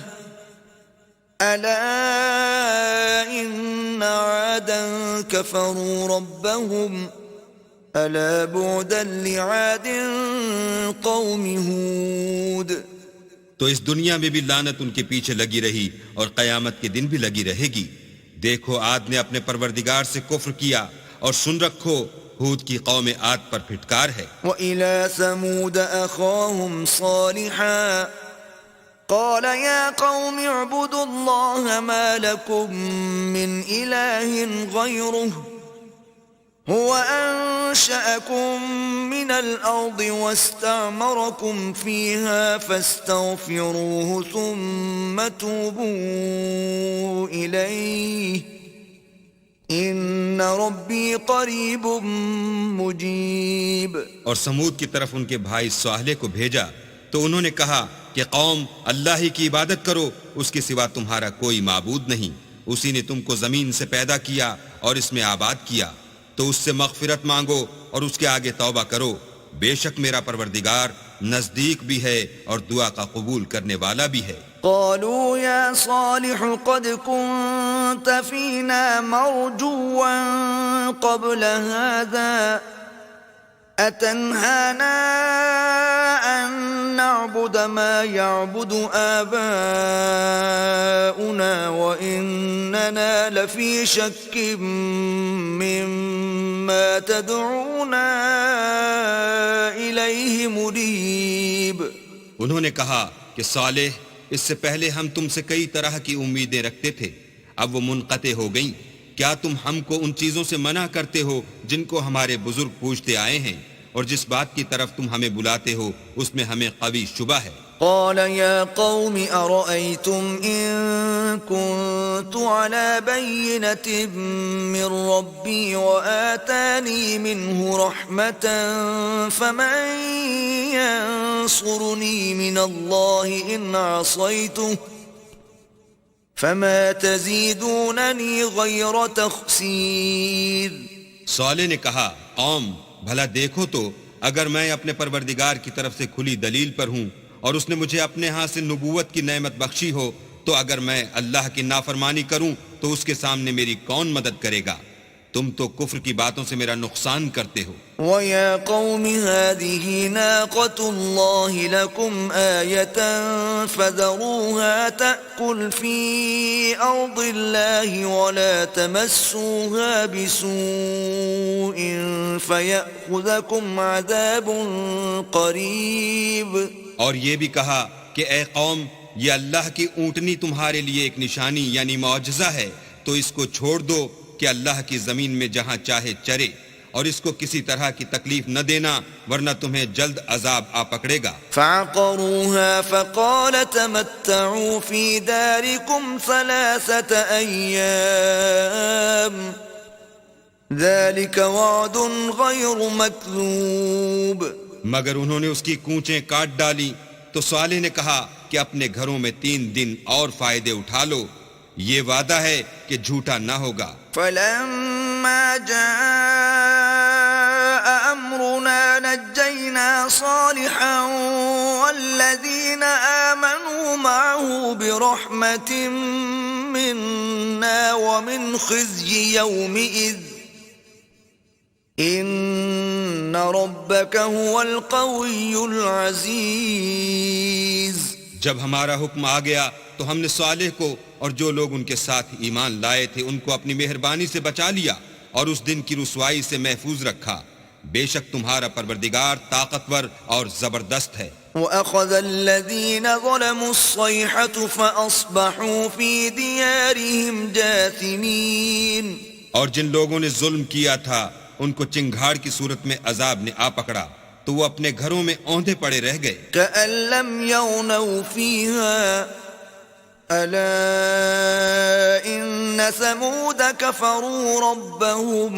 أَلَا إِنَّ عَادًا كَفَرُوا رَبَّهُمْ أَلَا بُعْدًا لِعَادٍ قَوْمِ هُودٍ۔ تو اس دنیا میں بھی لعنت ان کے پیچھے لگی رہی اور قیامت کے دن بھی لگی رہے گی۔ دیکھو عاد نے اپنے پروردگار سے کفر کیا، اور سن رکھو ہود کی قوم عاد پر پھٹکار ہے۔ وَإِلَى ثَمُودَ أَخَاهُمْ صَالِحًا قَالَ يَا قَوْمِ اعْبُدُوا اللَّهَ مَا لَكُمْ مِنْ إِلَٰهٍ غَيْرُهُ هو أنشأكم من الأرض واستعمركم فيها فاستغفروه ثم توبوا إليه إن ربي قريب مجيب. اور سمود کی طرف ان کے بھائی صالح کو بھیجا تو انہوں نے کہا کہ قوم اللہ ہی کی عبادت کرو، اس کے سوا تمہارا کوئی معبود نہیں. اسی نے تم کو زمین سے پیدا کیا اور اس میں آباد کیا، تو اس سے مغفرت مانگو اور اس کے آگے توبہ کرو. بے شک میرا پروردگار نزدیک بھی ہے اور دعا کا قبول کرنے والا بھی ہے. قالوا يا صالح قد كنت فينا مرجوا قبل هذا أتنهانا أن نعبد ما يعبد آباؤنا وإننا لفي شك مما تدعونا إليه مريب. انہوں نے کہا کہ صالح، اس سے پہلے ہم تم سے کئی طرح کی امیدیں رکھتے تھے، اب وہ منقطع ہو گئیں. کیا تم ہم کو ان چیزوں سے منع کرتے ہو جن کو ہمارے بزرگ پوچھتے آئے ہیں، اور جس بات کی طرف تم ہمیں بلاتے ہو اس میں ہمیں قوی شبہ ہے. قال يا قوم أرأيتم إن كنت على بينة من ربي وآتاني منه رحمة فمن ينصرني من الله إن عصيته فما تزيدونني غير تخسير. صالح نے کہا قوم بھلا دیکھو تو اگر میں اپنے پروردگار کی طرف سے کھلی دلیل پر ہوں اور اس نے مجھے اپنے ہاں سے نبوت کی نعمت بخشی ہو، تو اگر میں اللہ کی نافرمانی کروں تو اس کے سامنے میری کون مدد کرے گا؟ تم تو کفر کی باتوں سے میرا نقصان کرتے ہو. وَيَا قَوْمِ هَذِهِ نَاقَةُ اللَّهِ لَكُمْ آيَةً فَذَرُوهَا تَأْكُلْ فِي أَرْضِ اللَّهِ وَلَا تَمَسُّوهَا بِسُوءٍ فَيَأْخُذَكُمْ عَذَابٌ قَرِيبٌ. اور یہ بھی کہا کہ اے قوم، یہ اللہ کی اونٹنی تمہارے لیے ایک نشانی یعنی معجزہ ہے، تو اس کو چھوڑ دو کہ اللہ کی زمین میں جہاں چاہے چرے، اور اس کو کسی طرح کی تکلیف نہ دینا ورنہ تمہیں جلد عذاب آ پکڑے گا. فعقروها فقال تمتعوا في داركم 3 أيام ذلك وعد غير مكذوب. مگر انہوں نے اس کی کونچیں کاٹ ڈالی تو صالح نے کہا کہ اپنے گھروں میں 3 دن اور فائدے اٹھا لو، یہ وعدہ ہے کہ جھوٹا نہ ہوگا. فلما جاء أمرنا نجينا صالحا والذين آمنوا معه برحمة منا ومن خزي يومئذ إن ربك هو القوي العزيز. جب ہمارا حکم آ گیا تو ہم نے صالح کو اور جو لوگ ان کے ساتھ ایمان لائے تھے ان کو اپنی مہربانی سے بچا لیا اور اس دن کی رسوائی سے محفوظ رکھا. بے شک تمہارا پروردگار طاقتور اور زبردست ہے. وَأَخَذَ الَّذِينَ ظَلَمُوا الصَّيْحَةُ فَأَصْبَحُوا فِي دِيَارِهِمْ جَاثِمِينَ. اور جن لوگوں نے ظلم کیا تھا ان کو چنگھاڑ کی صورت میں عذاب نے آ پکڑا تو وہ اپنے گھروں میں اوندھے پڑے رہ گئے. كَأَن لَّمْ يَغْنَوْا فِيهَا أَلَا إِنَّ ثَمُودَ كَفَرُوا رَبَّهُمْ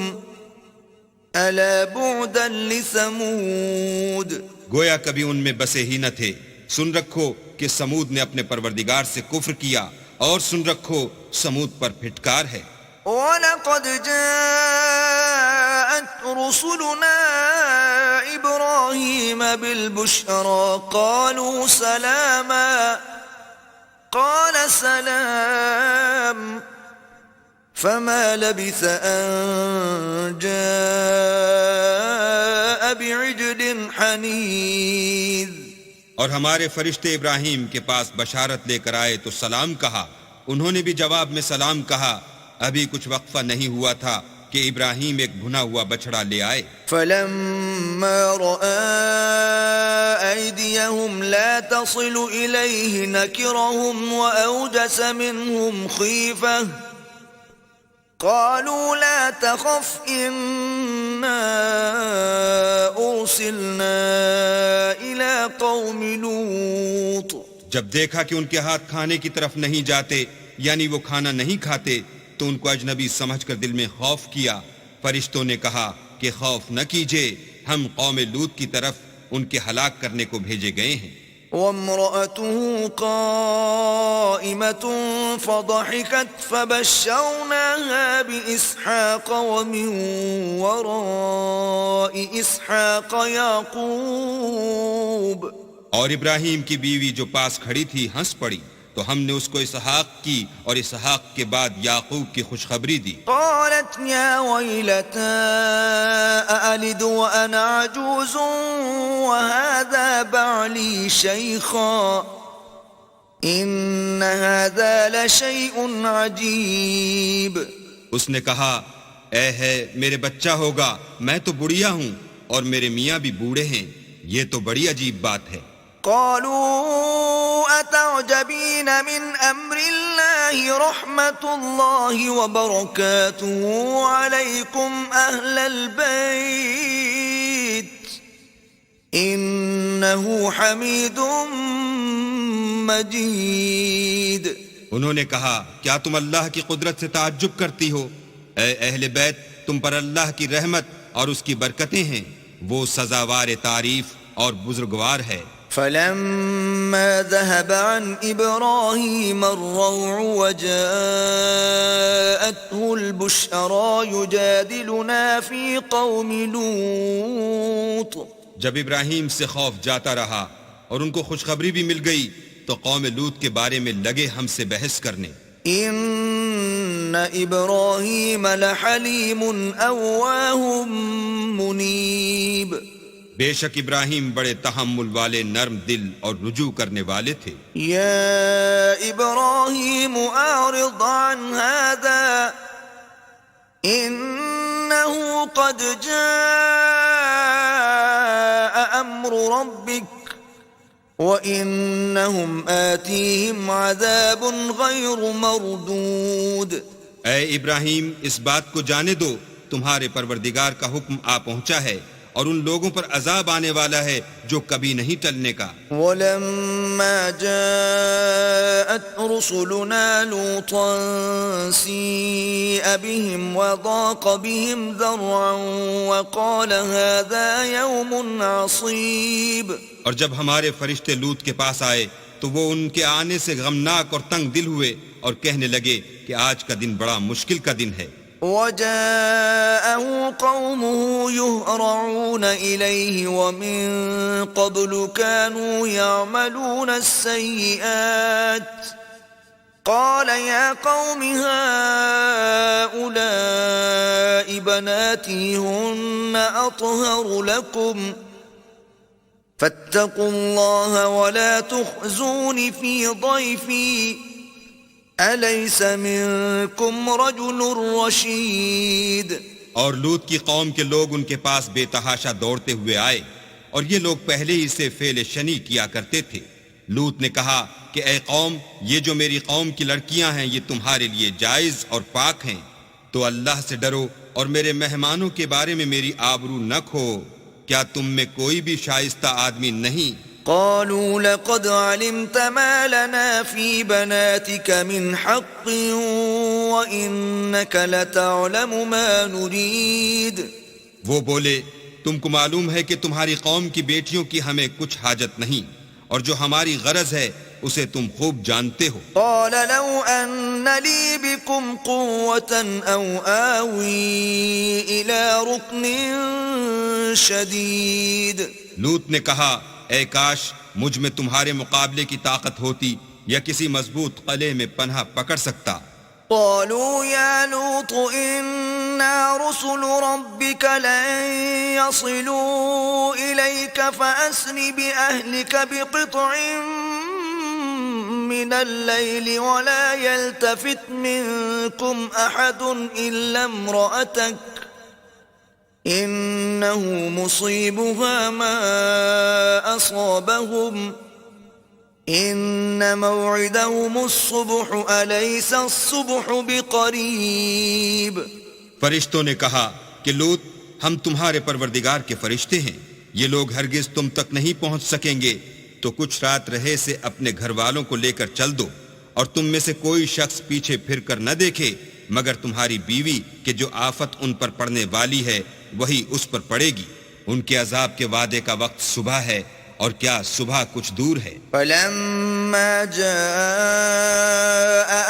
أَلَا بُعْدًا لِثَمُودَ. گویا کبھی ان میں بسے ہی نہ تھے. سن رکھو کہ سمود نے اپنے پروردگار سے کفر کیا، اور سن رکھو سمود پر پھٹکار ہے. وَلَقَدْ جَاءَتْ رُسُلُنَا إِبْرَاهِيمَ بِالْبُشْرَى قَالُوا سَلَامًا قَالَ سَلَامٌ فَمَا لَبِثَ أَن جَاءَ بِعِجْلٍ حَنِيذٍ. اور ہمارے فرشتے ابراہیم کے پاس بشارت لے کر آئے تو سلام کہا. انہوں نے بھی جواب میں سلام کہا. ابھی کچھ وقفہ نہیں ہوا تھا کہ ابراہیم ایک بھنا ہوا بچڑا لے آئے. فَلَمَّا رَأَى أَيْدِيَهُمْ لَا تَصِلُ إِلَيْهِ نَكِرَهُمْ وَأَوْجَسَ مِنْهُمْ خِيفَةً قالوا لا تخف إنا أرسلنا إلى قوم لوط. جب دیکھا کہ ان کے ہاتھ کھانے کی طرف نہیں جاتے یعنی وہ کھانا نہیں کھاتے تو ان کو اجنبی سمجھ کر دل میں خوف کیا. فرشتوں نے کہا کہ خوف نہ کیجیے، ہم قوم لوط کی طرف ان کے ہلاک کرنے کو بھیجے گئے ہیں. وامرأته قائمة فضحكت فبشرناها بإسحاق ومن وراء إسحاق يعقوب. اور ابراہیم کی بیوی جو پاس کھڑی تھی ہنس پڑی تو ہم نے اس کو اسحاق کی اور اسحاق کے بعد یعقوب کی خوشخبری دی. قالت يا ويلتى أألد وأنا عجوز وهذا بعلي شيخا إن هذا لشيء عجيب. اس نے کہا اے ہے میرے بچہ ہوگا، میں تو بڑھیا ہوں اور میرے میاں بھی بوڑھے ہیں، یہ تو بڑی عجیب بات ہے. قالوا أتعجبين من أمر الله رحمة الله وبركاته عليكم أهل البيت إنه حميد مجيد. انہوں نے کہا کیا تم اللہ کی قدرت سے تعجب کرتی ہو؟ اے اہل بیت، تم پر اللہ کی رحمت اور اس کی برکتیں ہیں، وہ سزاوار تعریف اور بزرگوار ہے. فلما ذهب عن إبراهيم الروع وجاءته البشرى يجادلنا في قوم لوط. جب ابراہیم سے خوف جاتا رہا اور ان کو خوشخبری بھی مل گئی تو قوم لوط کے بارے میں لگے ہم سے بحث کرنے. إن إبراهيم لحليم أواه منيب. بے شک ابراہیم بڑے تحمل والے، نرم دل اور رجوع کرنے والے تھے. یا ابراہیم اعرض عن هذا انه قد جاء امر ربك وانهم آتيهم عذاب غير مردود. اے ابراہیم اس بات کو جانے دو تمہارے پروردگار کا حکم آ پہنچا ہے اور ان لوگوں پر عذاب آنے والا ہے جو کبھی نہیں ٹلنے کا. وَلَمَّا جَاءَتْ رُسُلُنَا لُوطًا سِيءَ بِهِمْ وَضَاقَ بِهِمْ ذَرْعًا وَقَالَ هَذَا يَوْمٌ عَصِيبٌ. اور جب ہمارے فرشتے لوط کے پاس آئے تو وہ ان کے آنے سے غمناک اور تنگ دل ہوئے اور کہنے لگے کہ آج کا دن بڑا مشکل کا دن ہے. وجاءه قومه يهرعون إليه ومن قبل كانوا يعملون السيئات قال يا قوم هؤلاء بناتي هن أطهر لكم فاتقوا الله ولا تخزون في ضيفي أَلَيْسَ مِنْكُمْ رَجُلٌ رَشِيدٌ. اور لوط کی قوم کے لوگ ان کے پاس بے تحاشا دوڑتے ہوئے آئے اور یہ لوگ پہلے ہی سے فعل شنی کیا کرتے تھے. لوط نے کہا کہ اے قوم، یہ جو میری قوم کی لڑکیاں ہیں یہ تمہارے لیے جائز اور پاک ہیں، تو اللہ سے ڈرو اور میرے مہمانوں کے بارے میں میری آبرو نہ کھو. کیا تم میں کوئی بھی شائستہ آدمی نہیں؟ قالوا لقد علمت ما لنا في بناتك من حق وإنك لتعلم ما نريد. وہ بولے تم کو معلوم ہے کہ تمہاری قوم کی بیٹیوں کی ہمیں کچھ حاجت نہیں اور جو ہماری غرض ہے اسے تم خوب جانتے ہو. قال لو أن لي بكم قوة أو آوي إلى ركن شديد. لوط نے کہا اے کاش مجھ میں تمہارے مقابلے کی طاقت ہوتی یا کسی مضبوط قلعے میں پناہ پکڑ سکتا. قالوا يا لوط إنا رسل ربك لن يصلوا إليك فأسر بأهلك بقطع من الليل ولا يلتفت منكم أحد إلا امرأتك إنه مصيبها ما أصابهم إن موعدهم الصبح أليس الصبح بقريب. فرشتوں نے کہا کہ لوط ہم تمہارے پروردگار کے فرشتے ہیں، یہ لوگ ہرگز تم تک نہیں پہنچ سکیں گے، تو کچھ رات رہے سے اپنے گھر والوں کو لے کر چل دو، اور تم میں سے کوئی شخص پیچھے پھر کر نہ دیکھے مگر تمہاری بیوی کہ جو آفت ان پر پڑنے والی ہے وہی اس پر پڑے گی۔ ان کے عذاب کے وعدے کا وقت صبح ہے، اور کیا صبح کچھ دور ہے۔ فلما جاء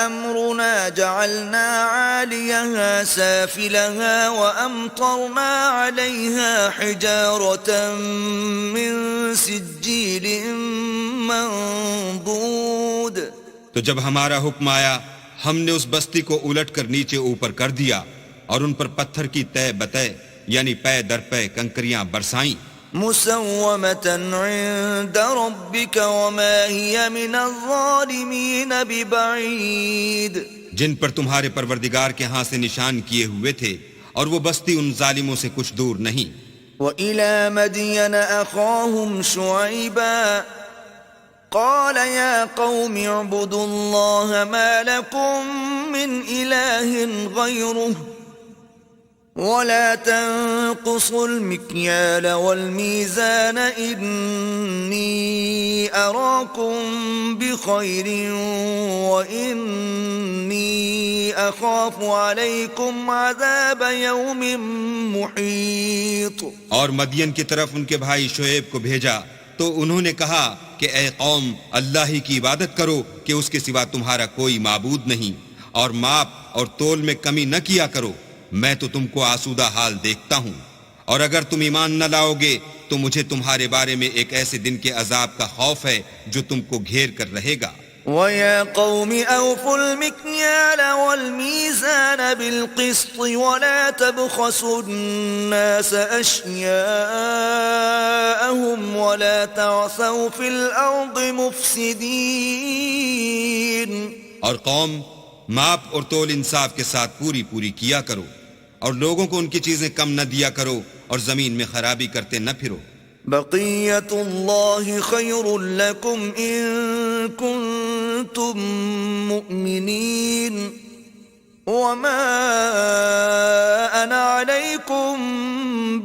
أمرنا جعلنا عاليها سافلها وأمطرنا عليها حجارة من سجيل منضود۔ تو جب ہمارا حکم آیا ہم نے اس بستی کو الٹ کر نیچے اوپر کر دیا اور ان پر پتھر کی تہ بتہ یعنی پے در پے کنکریاں برسائیں۔ مسومة عند ربك وما هي من الظالمين ببعيد۔ جن پر تمہارے پروردگار کے ہاں سے نشان کیے ہوئے تھے، اور وہ بستی ان ظالموں سے کچھ دور نہیں۔ وإلى مدين أخاهم شعيبا قال يا قوم اعبدوا الله ما لكم من إله غيره ولا تنقصوا المكيال والميزان إني أراكم بخير وإني أخاف عليكم عذاب يوم محيط۔ اور مدین کی طرف ان کے بھائی شعیب کو بھیجا تو انہوں نے کہا کہ اے قوم اللہ ہی کی عبادت کرو کہ اس کے سوا تمہارا کوئی معبود نہیں، اور ماپ اور تول میں کمی نہ کیا کرو، میں تو تم کو آسودہ حال دیکھتا ہوں، اور اگر تم ایمان نہ لاؤ گے تو مجھے تمہارے بارے میں ایک ایسے دن کے عذاب کا خوف ہے جو تم کو گھیر کر رہے گا۔ وَيَا قَوْمِ أَوْفُوا الْمِكْيَالَ وَالْمِيزَانَ بِالْقِسْطِ وَلَا تَبْخَسُوا النَّاسَ أَشْيَاءَهُمْ وَلَا تَعْثَوْا فِي الْأَرْضِ مُفْسِدِينَ۔ اور قوم، ماپ اور تول انصاف کے ساتھ پوری پوری کیا کرو، اور لوگوں کو ان کی چیزیں کم نہ دیا کرو، اور زمین میں خرابی کرتے نہ پھرو۔ بقیت اللہ خیر لکم ان کنتم مؤمنین وما انا علیکم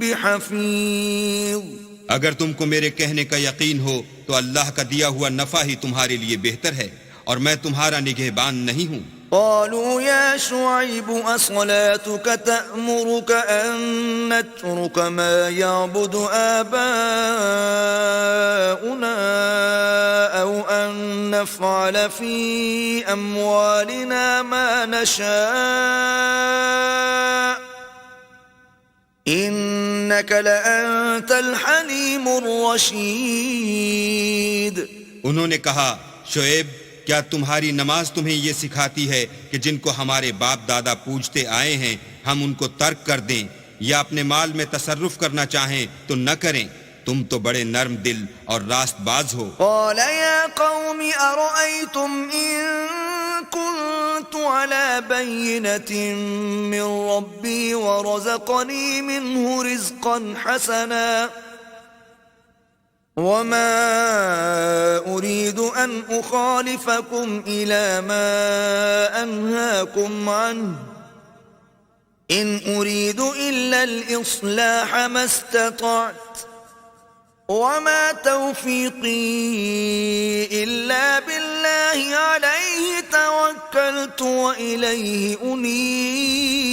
بحفیظ۔ اگر تم کو میرے کہنے کا یقین ہو تو اللہ کا دیا ہوا نفع ہی تمہارے لیے بہتر ہے، اور میں تمہارا نگہبان نہیں ہوں۔ قالوا يا شعيب أصلاتك تأمرك أن نترك ما يعبد آباؤنا أو أن نفعل في أموالنا ما نشاء إنك لأنت الحليم الرشيد۔ انہوں نے کہا شعیب، کیا تمہاری نماز تمہیں یہ سکھاتی ہے کہ جن کو ہمارے باپ دادا پوجتے آئے ہیں ہم ان کو ترک کر دیں، یا اپنے مال میں تصرف کرنا چاہیں تو نہ کریں؟ تم تو بڑے نرم دل اور راست باز ہو۔ قال يا قوم أرأيتم إن كنت على بينة من ربي ورزقني منه رزقا حسنا وما أريد أن أخالفكم إلى ما أنهاكم عنه إن أريد إلا الإصلاح ما استطعت وما توفيقي إلا بالله عليه توكلت وإليه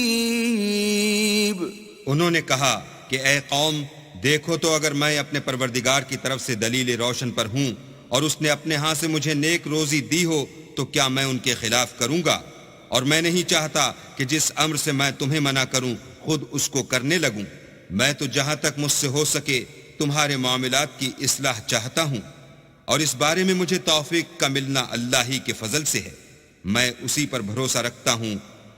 أنيب۔ انہوں نے کہا کہ اے قوم، دیکھو تو اگر میں اپنے پروردگار کی طرف سے دلیل روشن پر ہوں اور اس نے اپنے ہاں سے مجھے نیک روزی دی ہو تو کیا میں ان کے خلاف کروں گا؟ اور میں نہیں چاہتا کہ جس امر سے میں تمہیں منع کروں خود اس کو کرنے لگوں۔ میں تو جہاں تک مجھ سے ہو سکے تمہارے معاملات کی اصلاح چاہتا ہوں، اور اس بارے میں مجھے توفیق کا ملنا اللہ ہی کے فضل سے ہے۔ میں اسی پر بھروسہ رکھتا ہوں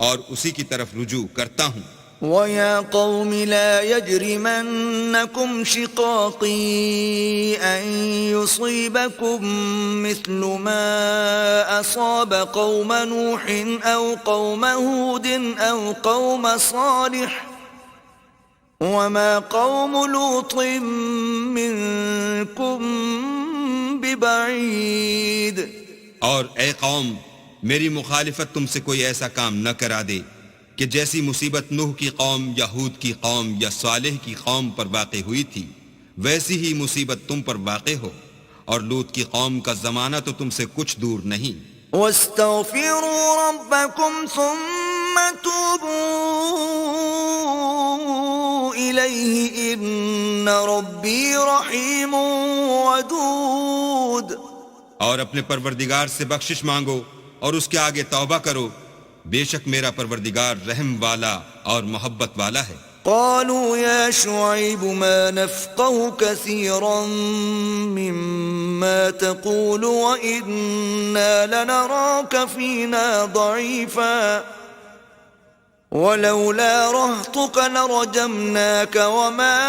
اور اسی کی طرف رجوع کرتا ہوں۔ وَيَا قَوْمِ لَا يَجْرِمَنَّكُمْ شِقَاقِي أَن يُصِيبَكُم مِّثْلُ مَا أَصَابَ قَوْمَ نُوحٍ أَوْ قَوْمَ هُودٍ أَوْ قَوْمَ صَالِحٍ وَمَا قَوْمُ لُوطٍ مِّنكُم ببعيد. اور اے قوم، میری مخالفت تم سے کوئی ایسا کام نہ کرا دے کہ جیسی مصیبت نوح کی قوم یا ہود کی قوم یا صالح کی قوم پر واقع ہوئی تھی ویسی ہی مصیبت تم پر واقع ہو، اور لوط کی قوم کا زمانہ تو تم سے کچھ دور نہیں. واستغفروا ربكم ثم توبوا إليه إن ربي رحيم ودود. اور اپنے پروردگار سے بخشش مانگو اور اس کے آگے توبہ کرو، بے شک میرا پروردگار رحم والا اور محبت والا ہے. قالوا يا شعيب ما نفقه كثيرا مما تقول وإنا لنراك فينا ضعيفا ولولا رهطك لرجمناك وما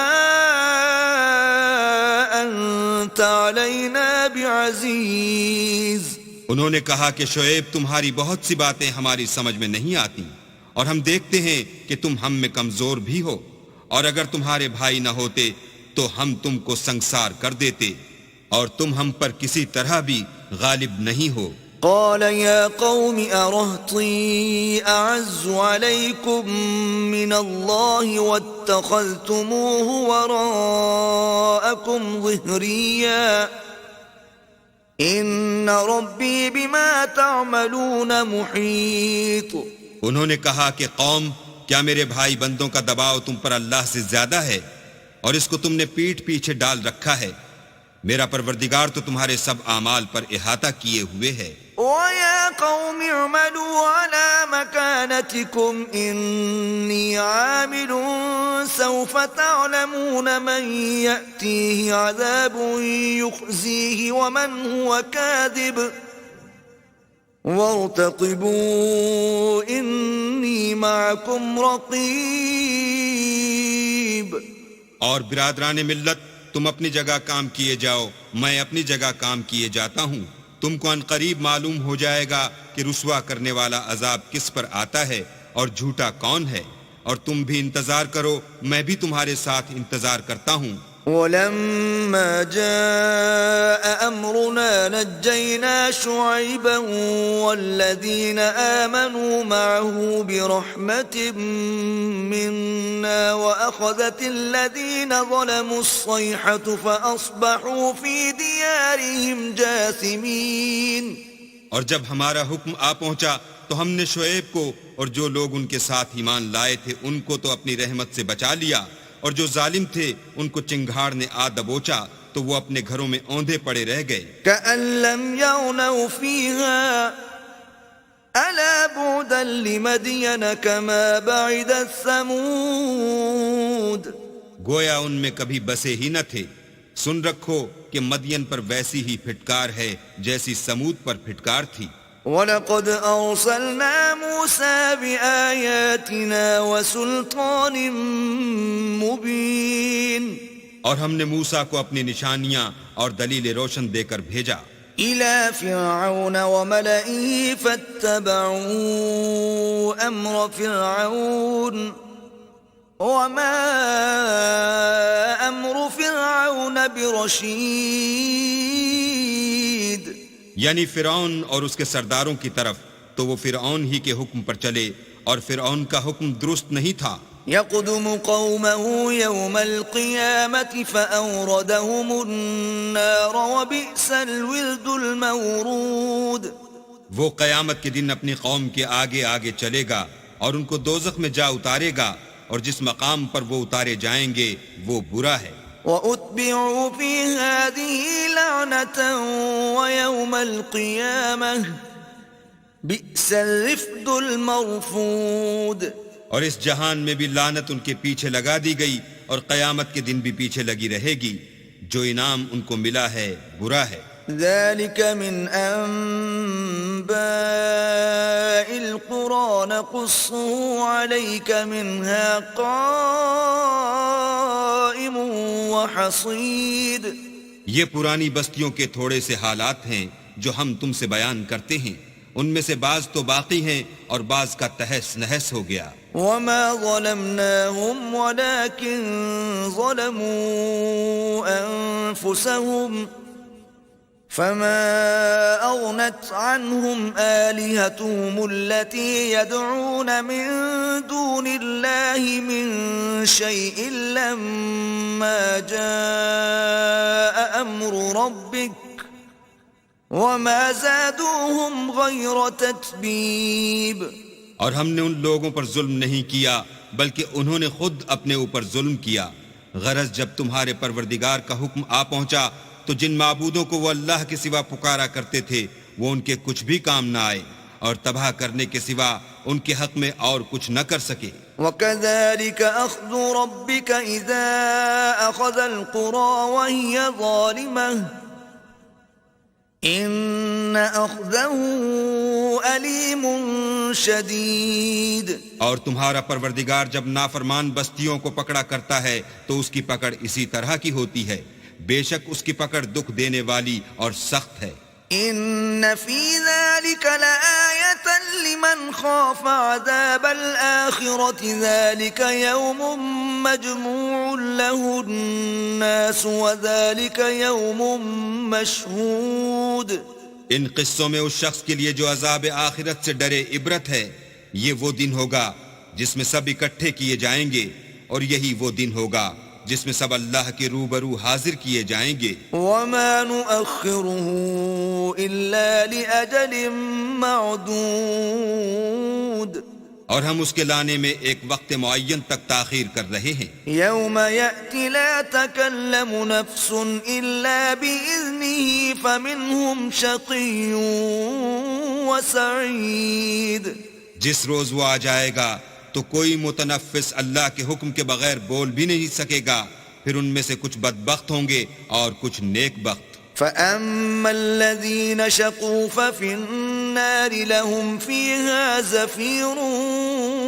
أنت علينا بعزيز. انہوں نے کہا کہ شعیب، تمہاری بہت سی باتیں ہماری سمجھ میں نہیں آتی، اور ہم دیکھتے ہیں کہ تم ہم میں کمزور بھی ہو، اور اگر تمہارے بھائی نہ ہوتے تو ہم تم کو سنگسار کر دیتے، اور تم ہم پر کسی طرح بھی غالب نہیں ہو. قال يا قوم أرهطي أعز عليكم من الله واتخذتموه وراءكم ظهريا إن ربي بما تعملون محيط. انہوں نے کہا کہ قوم، کیا میرے بھائی بندوں کا دباؤ تم پر اللہ سے زیادہ ہے، اور اس کو تم نے پیٹھ پیچھے ڈال رکھا ہے؟ میرا پروردگار تو تمہارے سب اعمال پر احاطہ کیے ہوئے ہے. وَيَا قَوْمِ اعْمَلُوا عَلَى مَكَانَتِكُمْ إِنِّي عَامِلٌ سَوْفَ تَعْلَمُونَ مَنْ يَأْتِيهِ عَذَابٌ يُخْزِيهِ وَمَنْ هُوَ كَاذِبٌ وَارْتَقِبُوا إِنِّي مَعَكُمْ رَقِيبٌ. اور برادران ملت، تم اپنی جگہ کام کیے جاؤ، میں اپنی جگہ کام کیے جاتا ہوں. تم کو ان قریب معلوم ہو جائے گا کہ رسوا کرنے والا عذاب کس پر آتا ہے اور جھوٹا کون ہے، اور تم بھی انتظار کرو، میں بھی تمہارے ساتھ انتظار کرتا ہوں. ولما جاء أمرنا نجينا شعيبا والذين آمنوا معه برحمة منا وأخذت الذين ظلموا الصيحة فأصبحوا في ديارهم جاثمين. اور جب ہمارا حکم آ پہنچا تو ہم نے شعیب کو اور جو لوگ ان کے ساتھ ایمان لائے تھے ان کو تو اپنی رحمت سے بچا لیا، اور جو ظالم تھے ان کو چنگھاڑ نے آ دبوچا تو وہ اپنے گھروں میں اوندھے پڑے رہ گئے. كأن لم يغنوا فيها ألا بعدا لمدين كما بعدت ثمود. گویا ان میں کبھی بسے ہی نہ تھے. سن رکھو کہ مدین پر ویسی ہی پھٹکار ہے جیسی سمود پر پھٹکار تھی. وَلَقَدْ أَرْسَلْنَا مُوسَى بِآيَاتِنَا وَسُلْطَانٍ مُبِينٍ. اور ہم نے موسیٰ کو اپنی نشانیاں اور دلیل روشن دے کر بھیجا إِلَى فِرْعَوْنَ وَمَلَئِهِ فَاتَّبَعُوا أَمْرَ فِرْعَوْنَ وَمَا أَمْرُ فِرْعَوْنَ بِرَشِيدٍ. یعنی فرعون اور اس کے سرداروں کی طرف، تو وہ فرعون ہی کے حکم پر چلے، اور فرعون کا حکم درست نہیں تھا. يقدم قومه يوم القيامة فأوردهم النار وبئس الورد المورود. وہ قیامت کے دن اپنی قوم کے آگے آگے چلے گا اور ان کو دوزخ میں جا اتارے گا، اور جس مقام پر وہ اتارے جائیں گے وہ برا ہے. وَأُتْبِعُوا فِي هَذِهِ لَعْنَةً وَيَوْمَ الْقِيَامَةِ بِئْسَ الرِّفْدُ الْمَرْفُودُ. اور اس جہان میں بھی لعنت ان کے پیچھے لگا دی گئی، اور قیامت کے دن بھی پیچھے لگی رہے گی. جو انعام ان کو ملا ہے برا ہے. ذَلِكَ مِنْ أَنْبَاءِ الْقُرَى نَقُصُّهُ عَلَيْكَ مِنْهَا قَائِمٌ وَحَصِيدٌ. یہ پرانی بستیوں کے تھوڑے سے حالات ہیں جو ہم تم سے بیان کرتے ہیں. ان میں سے بعض تو باقی ہیں اور بعض کا تہس نہس ہو گیا. وَمَا ظَلَمْنَاهُمْ وَلَكِنْ ظَلَمُوا أَنفُسَهُمْ فما أغنت عنهم آلهتهم التي يدعون من دون الله من شيء لما جاء أمر ربك وما زادوهم غير تتبيب. اور ہم نے ان لوگوں پر ظلم نہیں کیا بلکہ انہوں نے خود اپنے اوپر ظلم کیا. غرض جب تمہارے پروردگار کا حکم آ پہنچا تو جن معبودوں کو وہ اللہ کے سوا پکارا کرتے تھے وہ ان کے کچھ بھی کام نہ آئے اور تباہ کرنے کے سوا ان کے حق میں اور کچھ نہ کر سکے. وَكَذَلِكَ أَخْذُ رَبِّكَ إِذَا أَخَذَ الْقُرَى وَهِيَ ظَالِمَةٌ إِنَّ أَخْذَهُ أَلِيمٌ شَدِيدٌ. اور تمہارا پروردگار جب نافرمان بستیوں کو پکڑا کرتا ہے تو اس کی پکڑ اسی طرح کی ہوتی ہے. بے شک اس کی پکڑ دکھ دینے والی اور سخت ہے. ان فی ذلک لآیۃ لمن خاف عذاب الآخرۃ ذلک یوم مجموع له الناس وذلک یوم مشہود. ان قصوں میں اس شخص کے لیے جو عذاب آخرت سے ڈرے عبرت ہے. یہ وہ دن ہوگا جس میں سب اکٹھے کیے جائیں گے اور یہی وہ دن ہوگا جس میں سب اللہ کے روبرو حاضر کیے جائیں گے. وما نؤخره الا لاجل معدود. اور ہم اس کے لانے میں ایک وقت معین تک تاخیر کر رہے ہیں. یوم یأتی لا تکلم نفس الا بإذنه فمنهم شقی وسعید. جس روز وہ آ جائے گا تو کوئی متنفس اللہ کے حکم کے بغیر بول بھی نہیں سکے گا. پھر ان میں سے کچھ بدبخت ہوں گے اور کچھ نیک بخت. فَأَمَّا الَّذِينَ شَقُوا فَفِي النَّارِ لَهُمْ فِيهَا زَفِيرٌ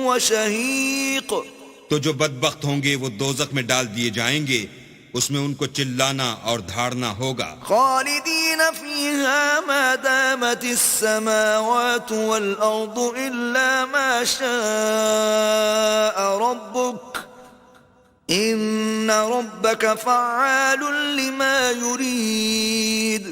وَشَهِيقٌ. تو جو بدبخت ہوں گے وہ دوزخ میں ڈال دیے جائیں گے. اس میں ان کو چلانا اور دھاڑنا ہوگا. خالدین فیہا ما دامت السماوات والارض الا ما شاء ربک ان ربک فعال لما یرید.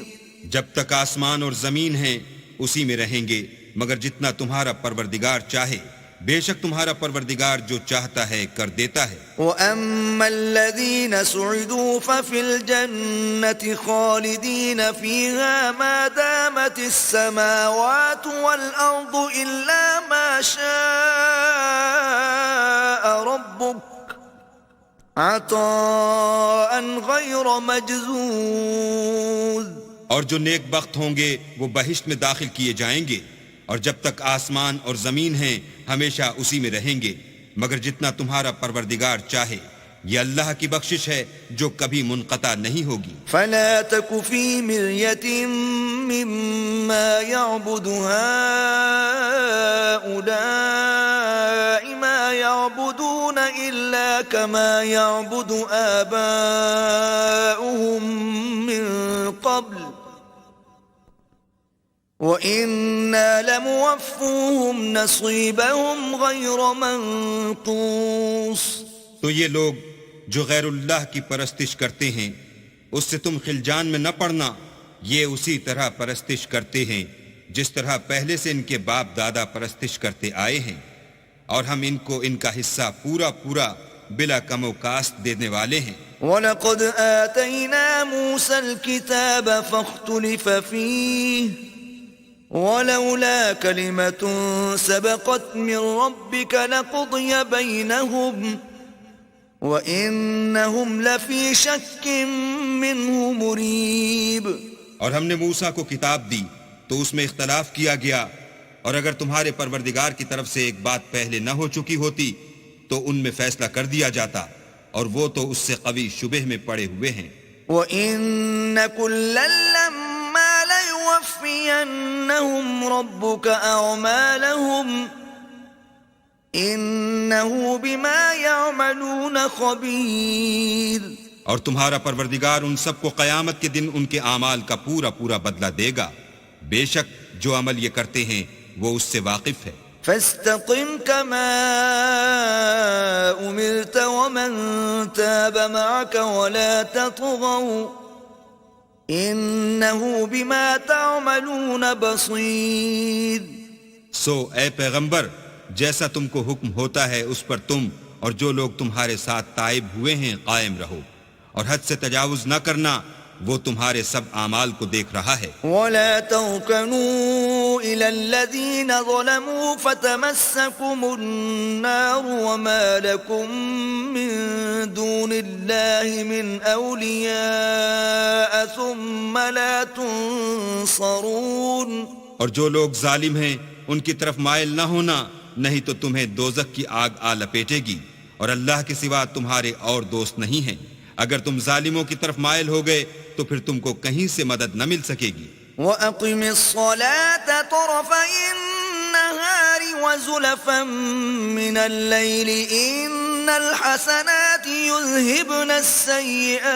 جب تک آسمان اور زمین ہیں اسی میں رہیں گے مگر جتنا تمہارا پروردگار چاہے. بے شک تمہارا پروردگار جو چاہتا ہے کر دیتا ہے. وَأَمَّا الَّذِينَ سُعِدُوا فَفِي الْجَنَّةِ خَالِدِينَ فِيهَا مَا دَامَتِ السَّمَاوَاتُ وَالْأَرْضُ إِلَّا مَا شَاءَ رَبُّكَ عَطَاءً غَيْرَ مَجْذُوذٍ. اور جو نیک بخت ہوں گے وہ بہشت میں داخل کیے جائیں گے اور جب تک آسمان اور زمین ہیں ہمیشہ اسی میں رہیں گے مگر جتنا تمہارا پروردگار چاہے. یہ اللہ کی بخشش ہے جو کبھی منقطع نہیں ہوگی. فلا تك في مرية مما يعبد هؤلاء ما يعبدون إلا كما يعبد آباؤهم من قبل وَإِنَّا لَمُوَفُّوهُمْ نَصِيبَهُمْ غَيْرَ مَنْقُوصٍ. تو یہ لوگ جو غیر اللہ کی پرستش کرتے ہیں اس سے تم خلجان میں نہ پڑنا. یہ اسی طرح پرستش کرتے ہیں جس طرح پہلے سے ان کے باپ دادا پرستش کرتے آئے ہیں اور ہم ان کو ان کا حصہ پورا پورا بلا کم و کاست دینے والے ہیں. وَلَقَدْ آتَيْنَا مُوسَى الْكِتَابَ فَاخْتُلِفَ فِيهِ وَلَوْلَا كَلِمَةٌ سَبَقَتْ مِنْ رَبِّكَ لَقُضِيَ بَيْنَهُمْ وَإِنَّهُمْ لَفِي شَكٍّ مِّنْهُ مُرِيبٍ. اور ہم نے موسیٰ کو کتاب دی تو اس میں اختلاف کیا گیا اور اگر تمہارے پروردگار کی طرف سے ایک بات پہلے نہ ہو چکی ہوتی تو ان میں فیصلہ کر دیا جاتا اور وہ تو اس سے قوی شبہ میں پڑے ہوئے ہیں. وَإِنَّ كُلًّا لَمَّا لَيُوَفِّيَنَّهُمْ رَبُّكَ أَعْمَالَهُمْ إِنَّهُ بِمَا يَعْمَلُونَ خَبِيرٌ. اور تمہارا پروردگار ان سب کو قیامت کے دن ان کے اعمال کا پورا پورا بدلہ دے گا. بے شک جو عمل یہ کرتے ہیں وہ اس سے واقف ہے. فاستقم كما أمرت ومن تاب معك ولا تطغوا إنه بما تعملون بصير. سو اے پیغمبر، جیسا تم کو حکم ہوتا ہے اس پر تم اور جو لوگ تمہارے ساتھ تائب ہوئے ہیں قائم رہو، اور حد سے تجاوز نہ کرنا، وہ تمہارے سب اعمال کو دیکھ رہا ہے. ولا تركنوا إلى الذين ظلموا فتمسكم النار وما لكم من دون الله من أولياء ثم لا تنصرون. اور جو لوگ ظالم ہیں ان کی طرف مائل نہ ہونا، نہیں تو تمہیں دوزخ کی آگ آ لپیٹے گی، اور اللہ کے سوا تمہارے اور دوست نہیں ہیں. اگر تم ظالموں کی طرف مائل ہو گئے تو پھر تم کو کہیں سے مدد نہ مل سکے گی. وَأَقِمِ الصَّلَاةَ طَرَفَيِ النَّهَارِ وَزُلَفًا مِّنَ اللَّيْلِ إِنَّ الْحَسَنَاتِ يُذْهِبْنَ السَّيِّئَاتِ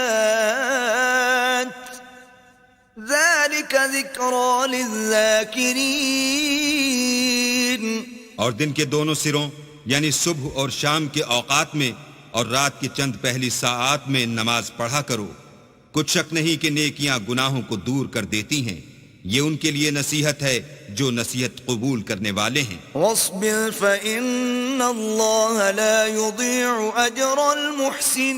ذَلِكَ ذِكْرَى لِلذَّاكِرِينَ. اور دن کے دونوں سروں یعنی صبح اور شام کے اوقات میں اور رات کی چند پہلی ساعات میں نماز پڑھا کرو. کچھ شک نہیں کہ نیکیاں گناہوں کو دور کر دیتی ہیں. یہ ان کے لیے نصیحت ہے جو نصیحت قبول کرنے والے ہیں. وَاصْبِرْ فَإِنَّ اللَّهَ لَا يُضِيعُ أَجْرَ الْمُحْسِنِينَ.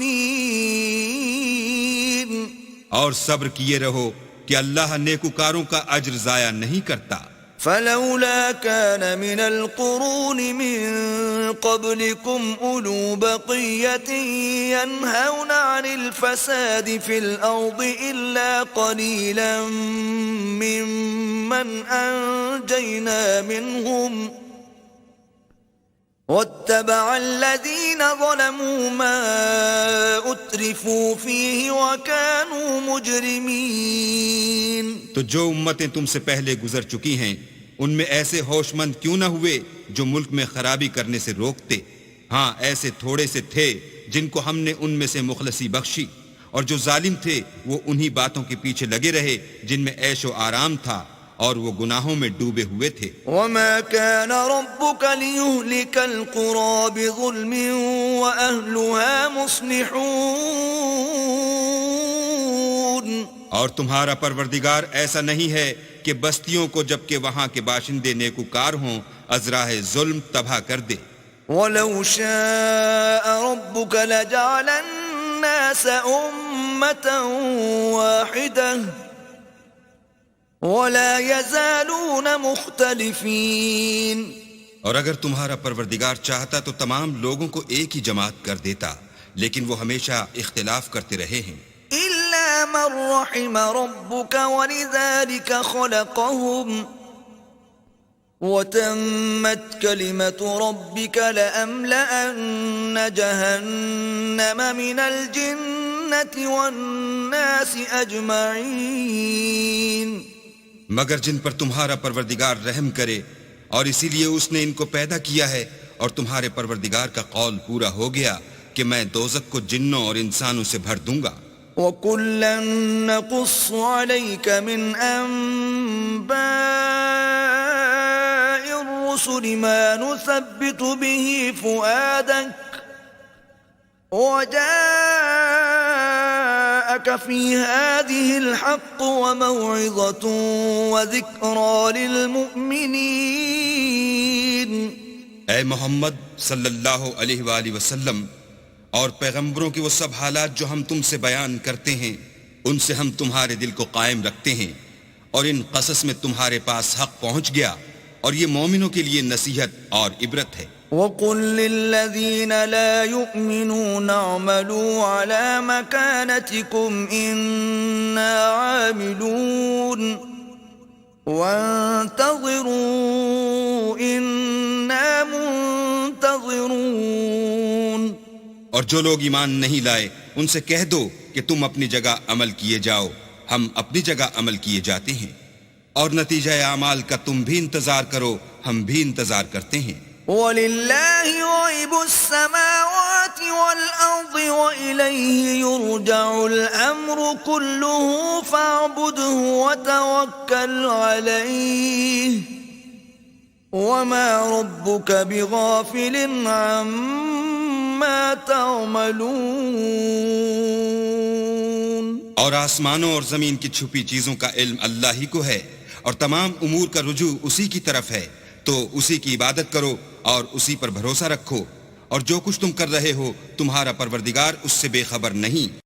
اور صبر کیے رہو کہ اللہ نیکوکاروں کا اجر ضائع نہیں کرتا. فلولا كان من القرون من قبلكم أولو بقية ينهون عن الفساد في الأرض إلا قليلا ممن أنجينا منهم واتبع الذين ظلموا ما أترفوا فيه وكانوا مجرمين. تو جو امتیں تم سے پہلے گزر چکی ہیں ان میں ایسے ہوش مند کیوں نہ ہوئے جو ملک میں خرابی کرنے سے روکتے؟ ہاں ایسے تھوڑے سے تھے جن کو ہم نے ان میں سے مخلصی بخشی، اور جو ظالم تھے وہ انہی باتوں کے پیچھے لگے رہے جن میں عیش و آرام تھا اور وہ گناہوں میں ڈوبے ہوئے تھے. وما كان ربك ليهلك القرى بظلم وأهلها مصلحون. اور تمہارا پروردگار ایسا نہیں ہے کہ بستیوں کو جبکہ وہاں کے باشندے نیکوکار ہوں ازراہ ظلم تباہ کر دے. ولو شاء ربك لجعل الناس أمة واحدة ولا يزالون مختلفين. اور اگر تمہارا پروردگار چاہتا تو تمام لوگوں کو ایک ہی جماعت کر دیتا، لیکن وہ ہمیشہ اختلاف کرتے رہے ہیں. إلا من رحم ربك ولذلك خلقهم وتمت كلمة ربك لأملأن جهنم من الجنة والناس أجمعين. مگر جن پر تمہارا پروردگار رحم کرے، اور اسی لیے اس نے ان کو پیدا کیا ہے، اور تمہارے پروردگار کا قول پورا ہو گیا کہ میں دوزخ کو جنوں اور انسانوں سے بھر دوں گا. وَكُلًّا نَّقُصُّ عَلَيْكَ مِنْ أَنبَاءِ الرُّسُلِ مَا نُثَبِّتُ بِهِ فُؤَادَكَ وَجَاءَكَ فِي هَٰذِهِ الْحَقُّ وَمَوْعِظَةٌ وَذِكْرَىٰ لِلْمُؤْمِنِينَ. اے محمد صلی اللہ علیہ وآلہ وسلم، اور پیغمبروں کے وہ سب حالات جو ہم تم سے بیان کرتے ہیں ان سے ہم تمہارے دل کو قائم رکھتے ہیں، اور ان قصص میں تمہارے پاس حق پہنچ گیا، اور یہ مومنوں کے لیے نصیحت اور عبرت ہے. وَقُل لِّلَّذِينَ لَا يُؤْمِنُونَ اعْمَلُوا عَلَىٰ مَكَانَتِكُمْ إِنَّا عَامِلُونَ وَانتَظِرُوا إِنَّا مُنتَظِرُونَ. اور جو لوگ ایمان نہیں لائے ان سے کہہ دو کہ تم اپنی جگہ عمل کیے جاؤ، ہم اپنی جگہ عمل کیے جاتے ہیں، اور نتیجہ اعمال کا تم بھی انتظار کرو، ہم بھی انتظار کرتے ہیں. وَلِلَّهِ غَيْبُ السَّمَاوَاتِ وَالْأَرْضِ وَإِلَيْهِ يُرْجَعُ الْأَمْرُ كُلُّهُ فَاعْبُدْهُ وَتَوَكَّلْ عَلَيْهِ وَمَا رَبُّكَ بِغَافِلٍ عَمَّا تَعْمَلُونَ. اور آسمانوں اور زمین کی چھپی چیزوں کا علم اللہ ہی کو ہے، اور تمام امور کا رجوع اسی کی طرف ہے، تو اسی کی عبادت کرو اور اسی پر بھروسہ رکھو، اور جو کچھ تم کر رہے ہو تمہارا پروردگار اس سے بے خبر نہیں۔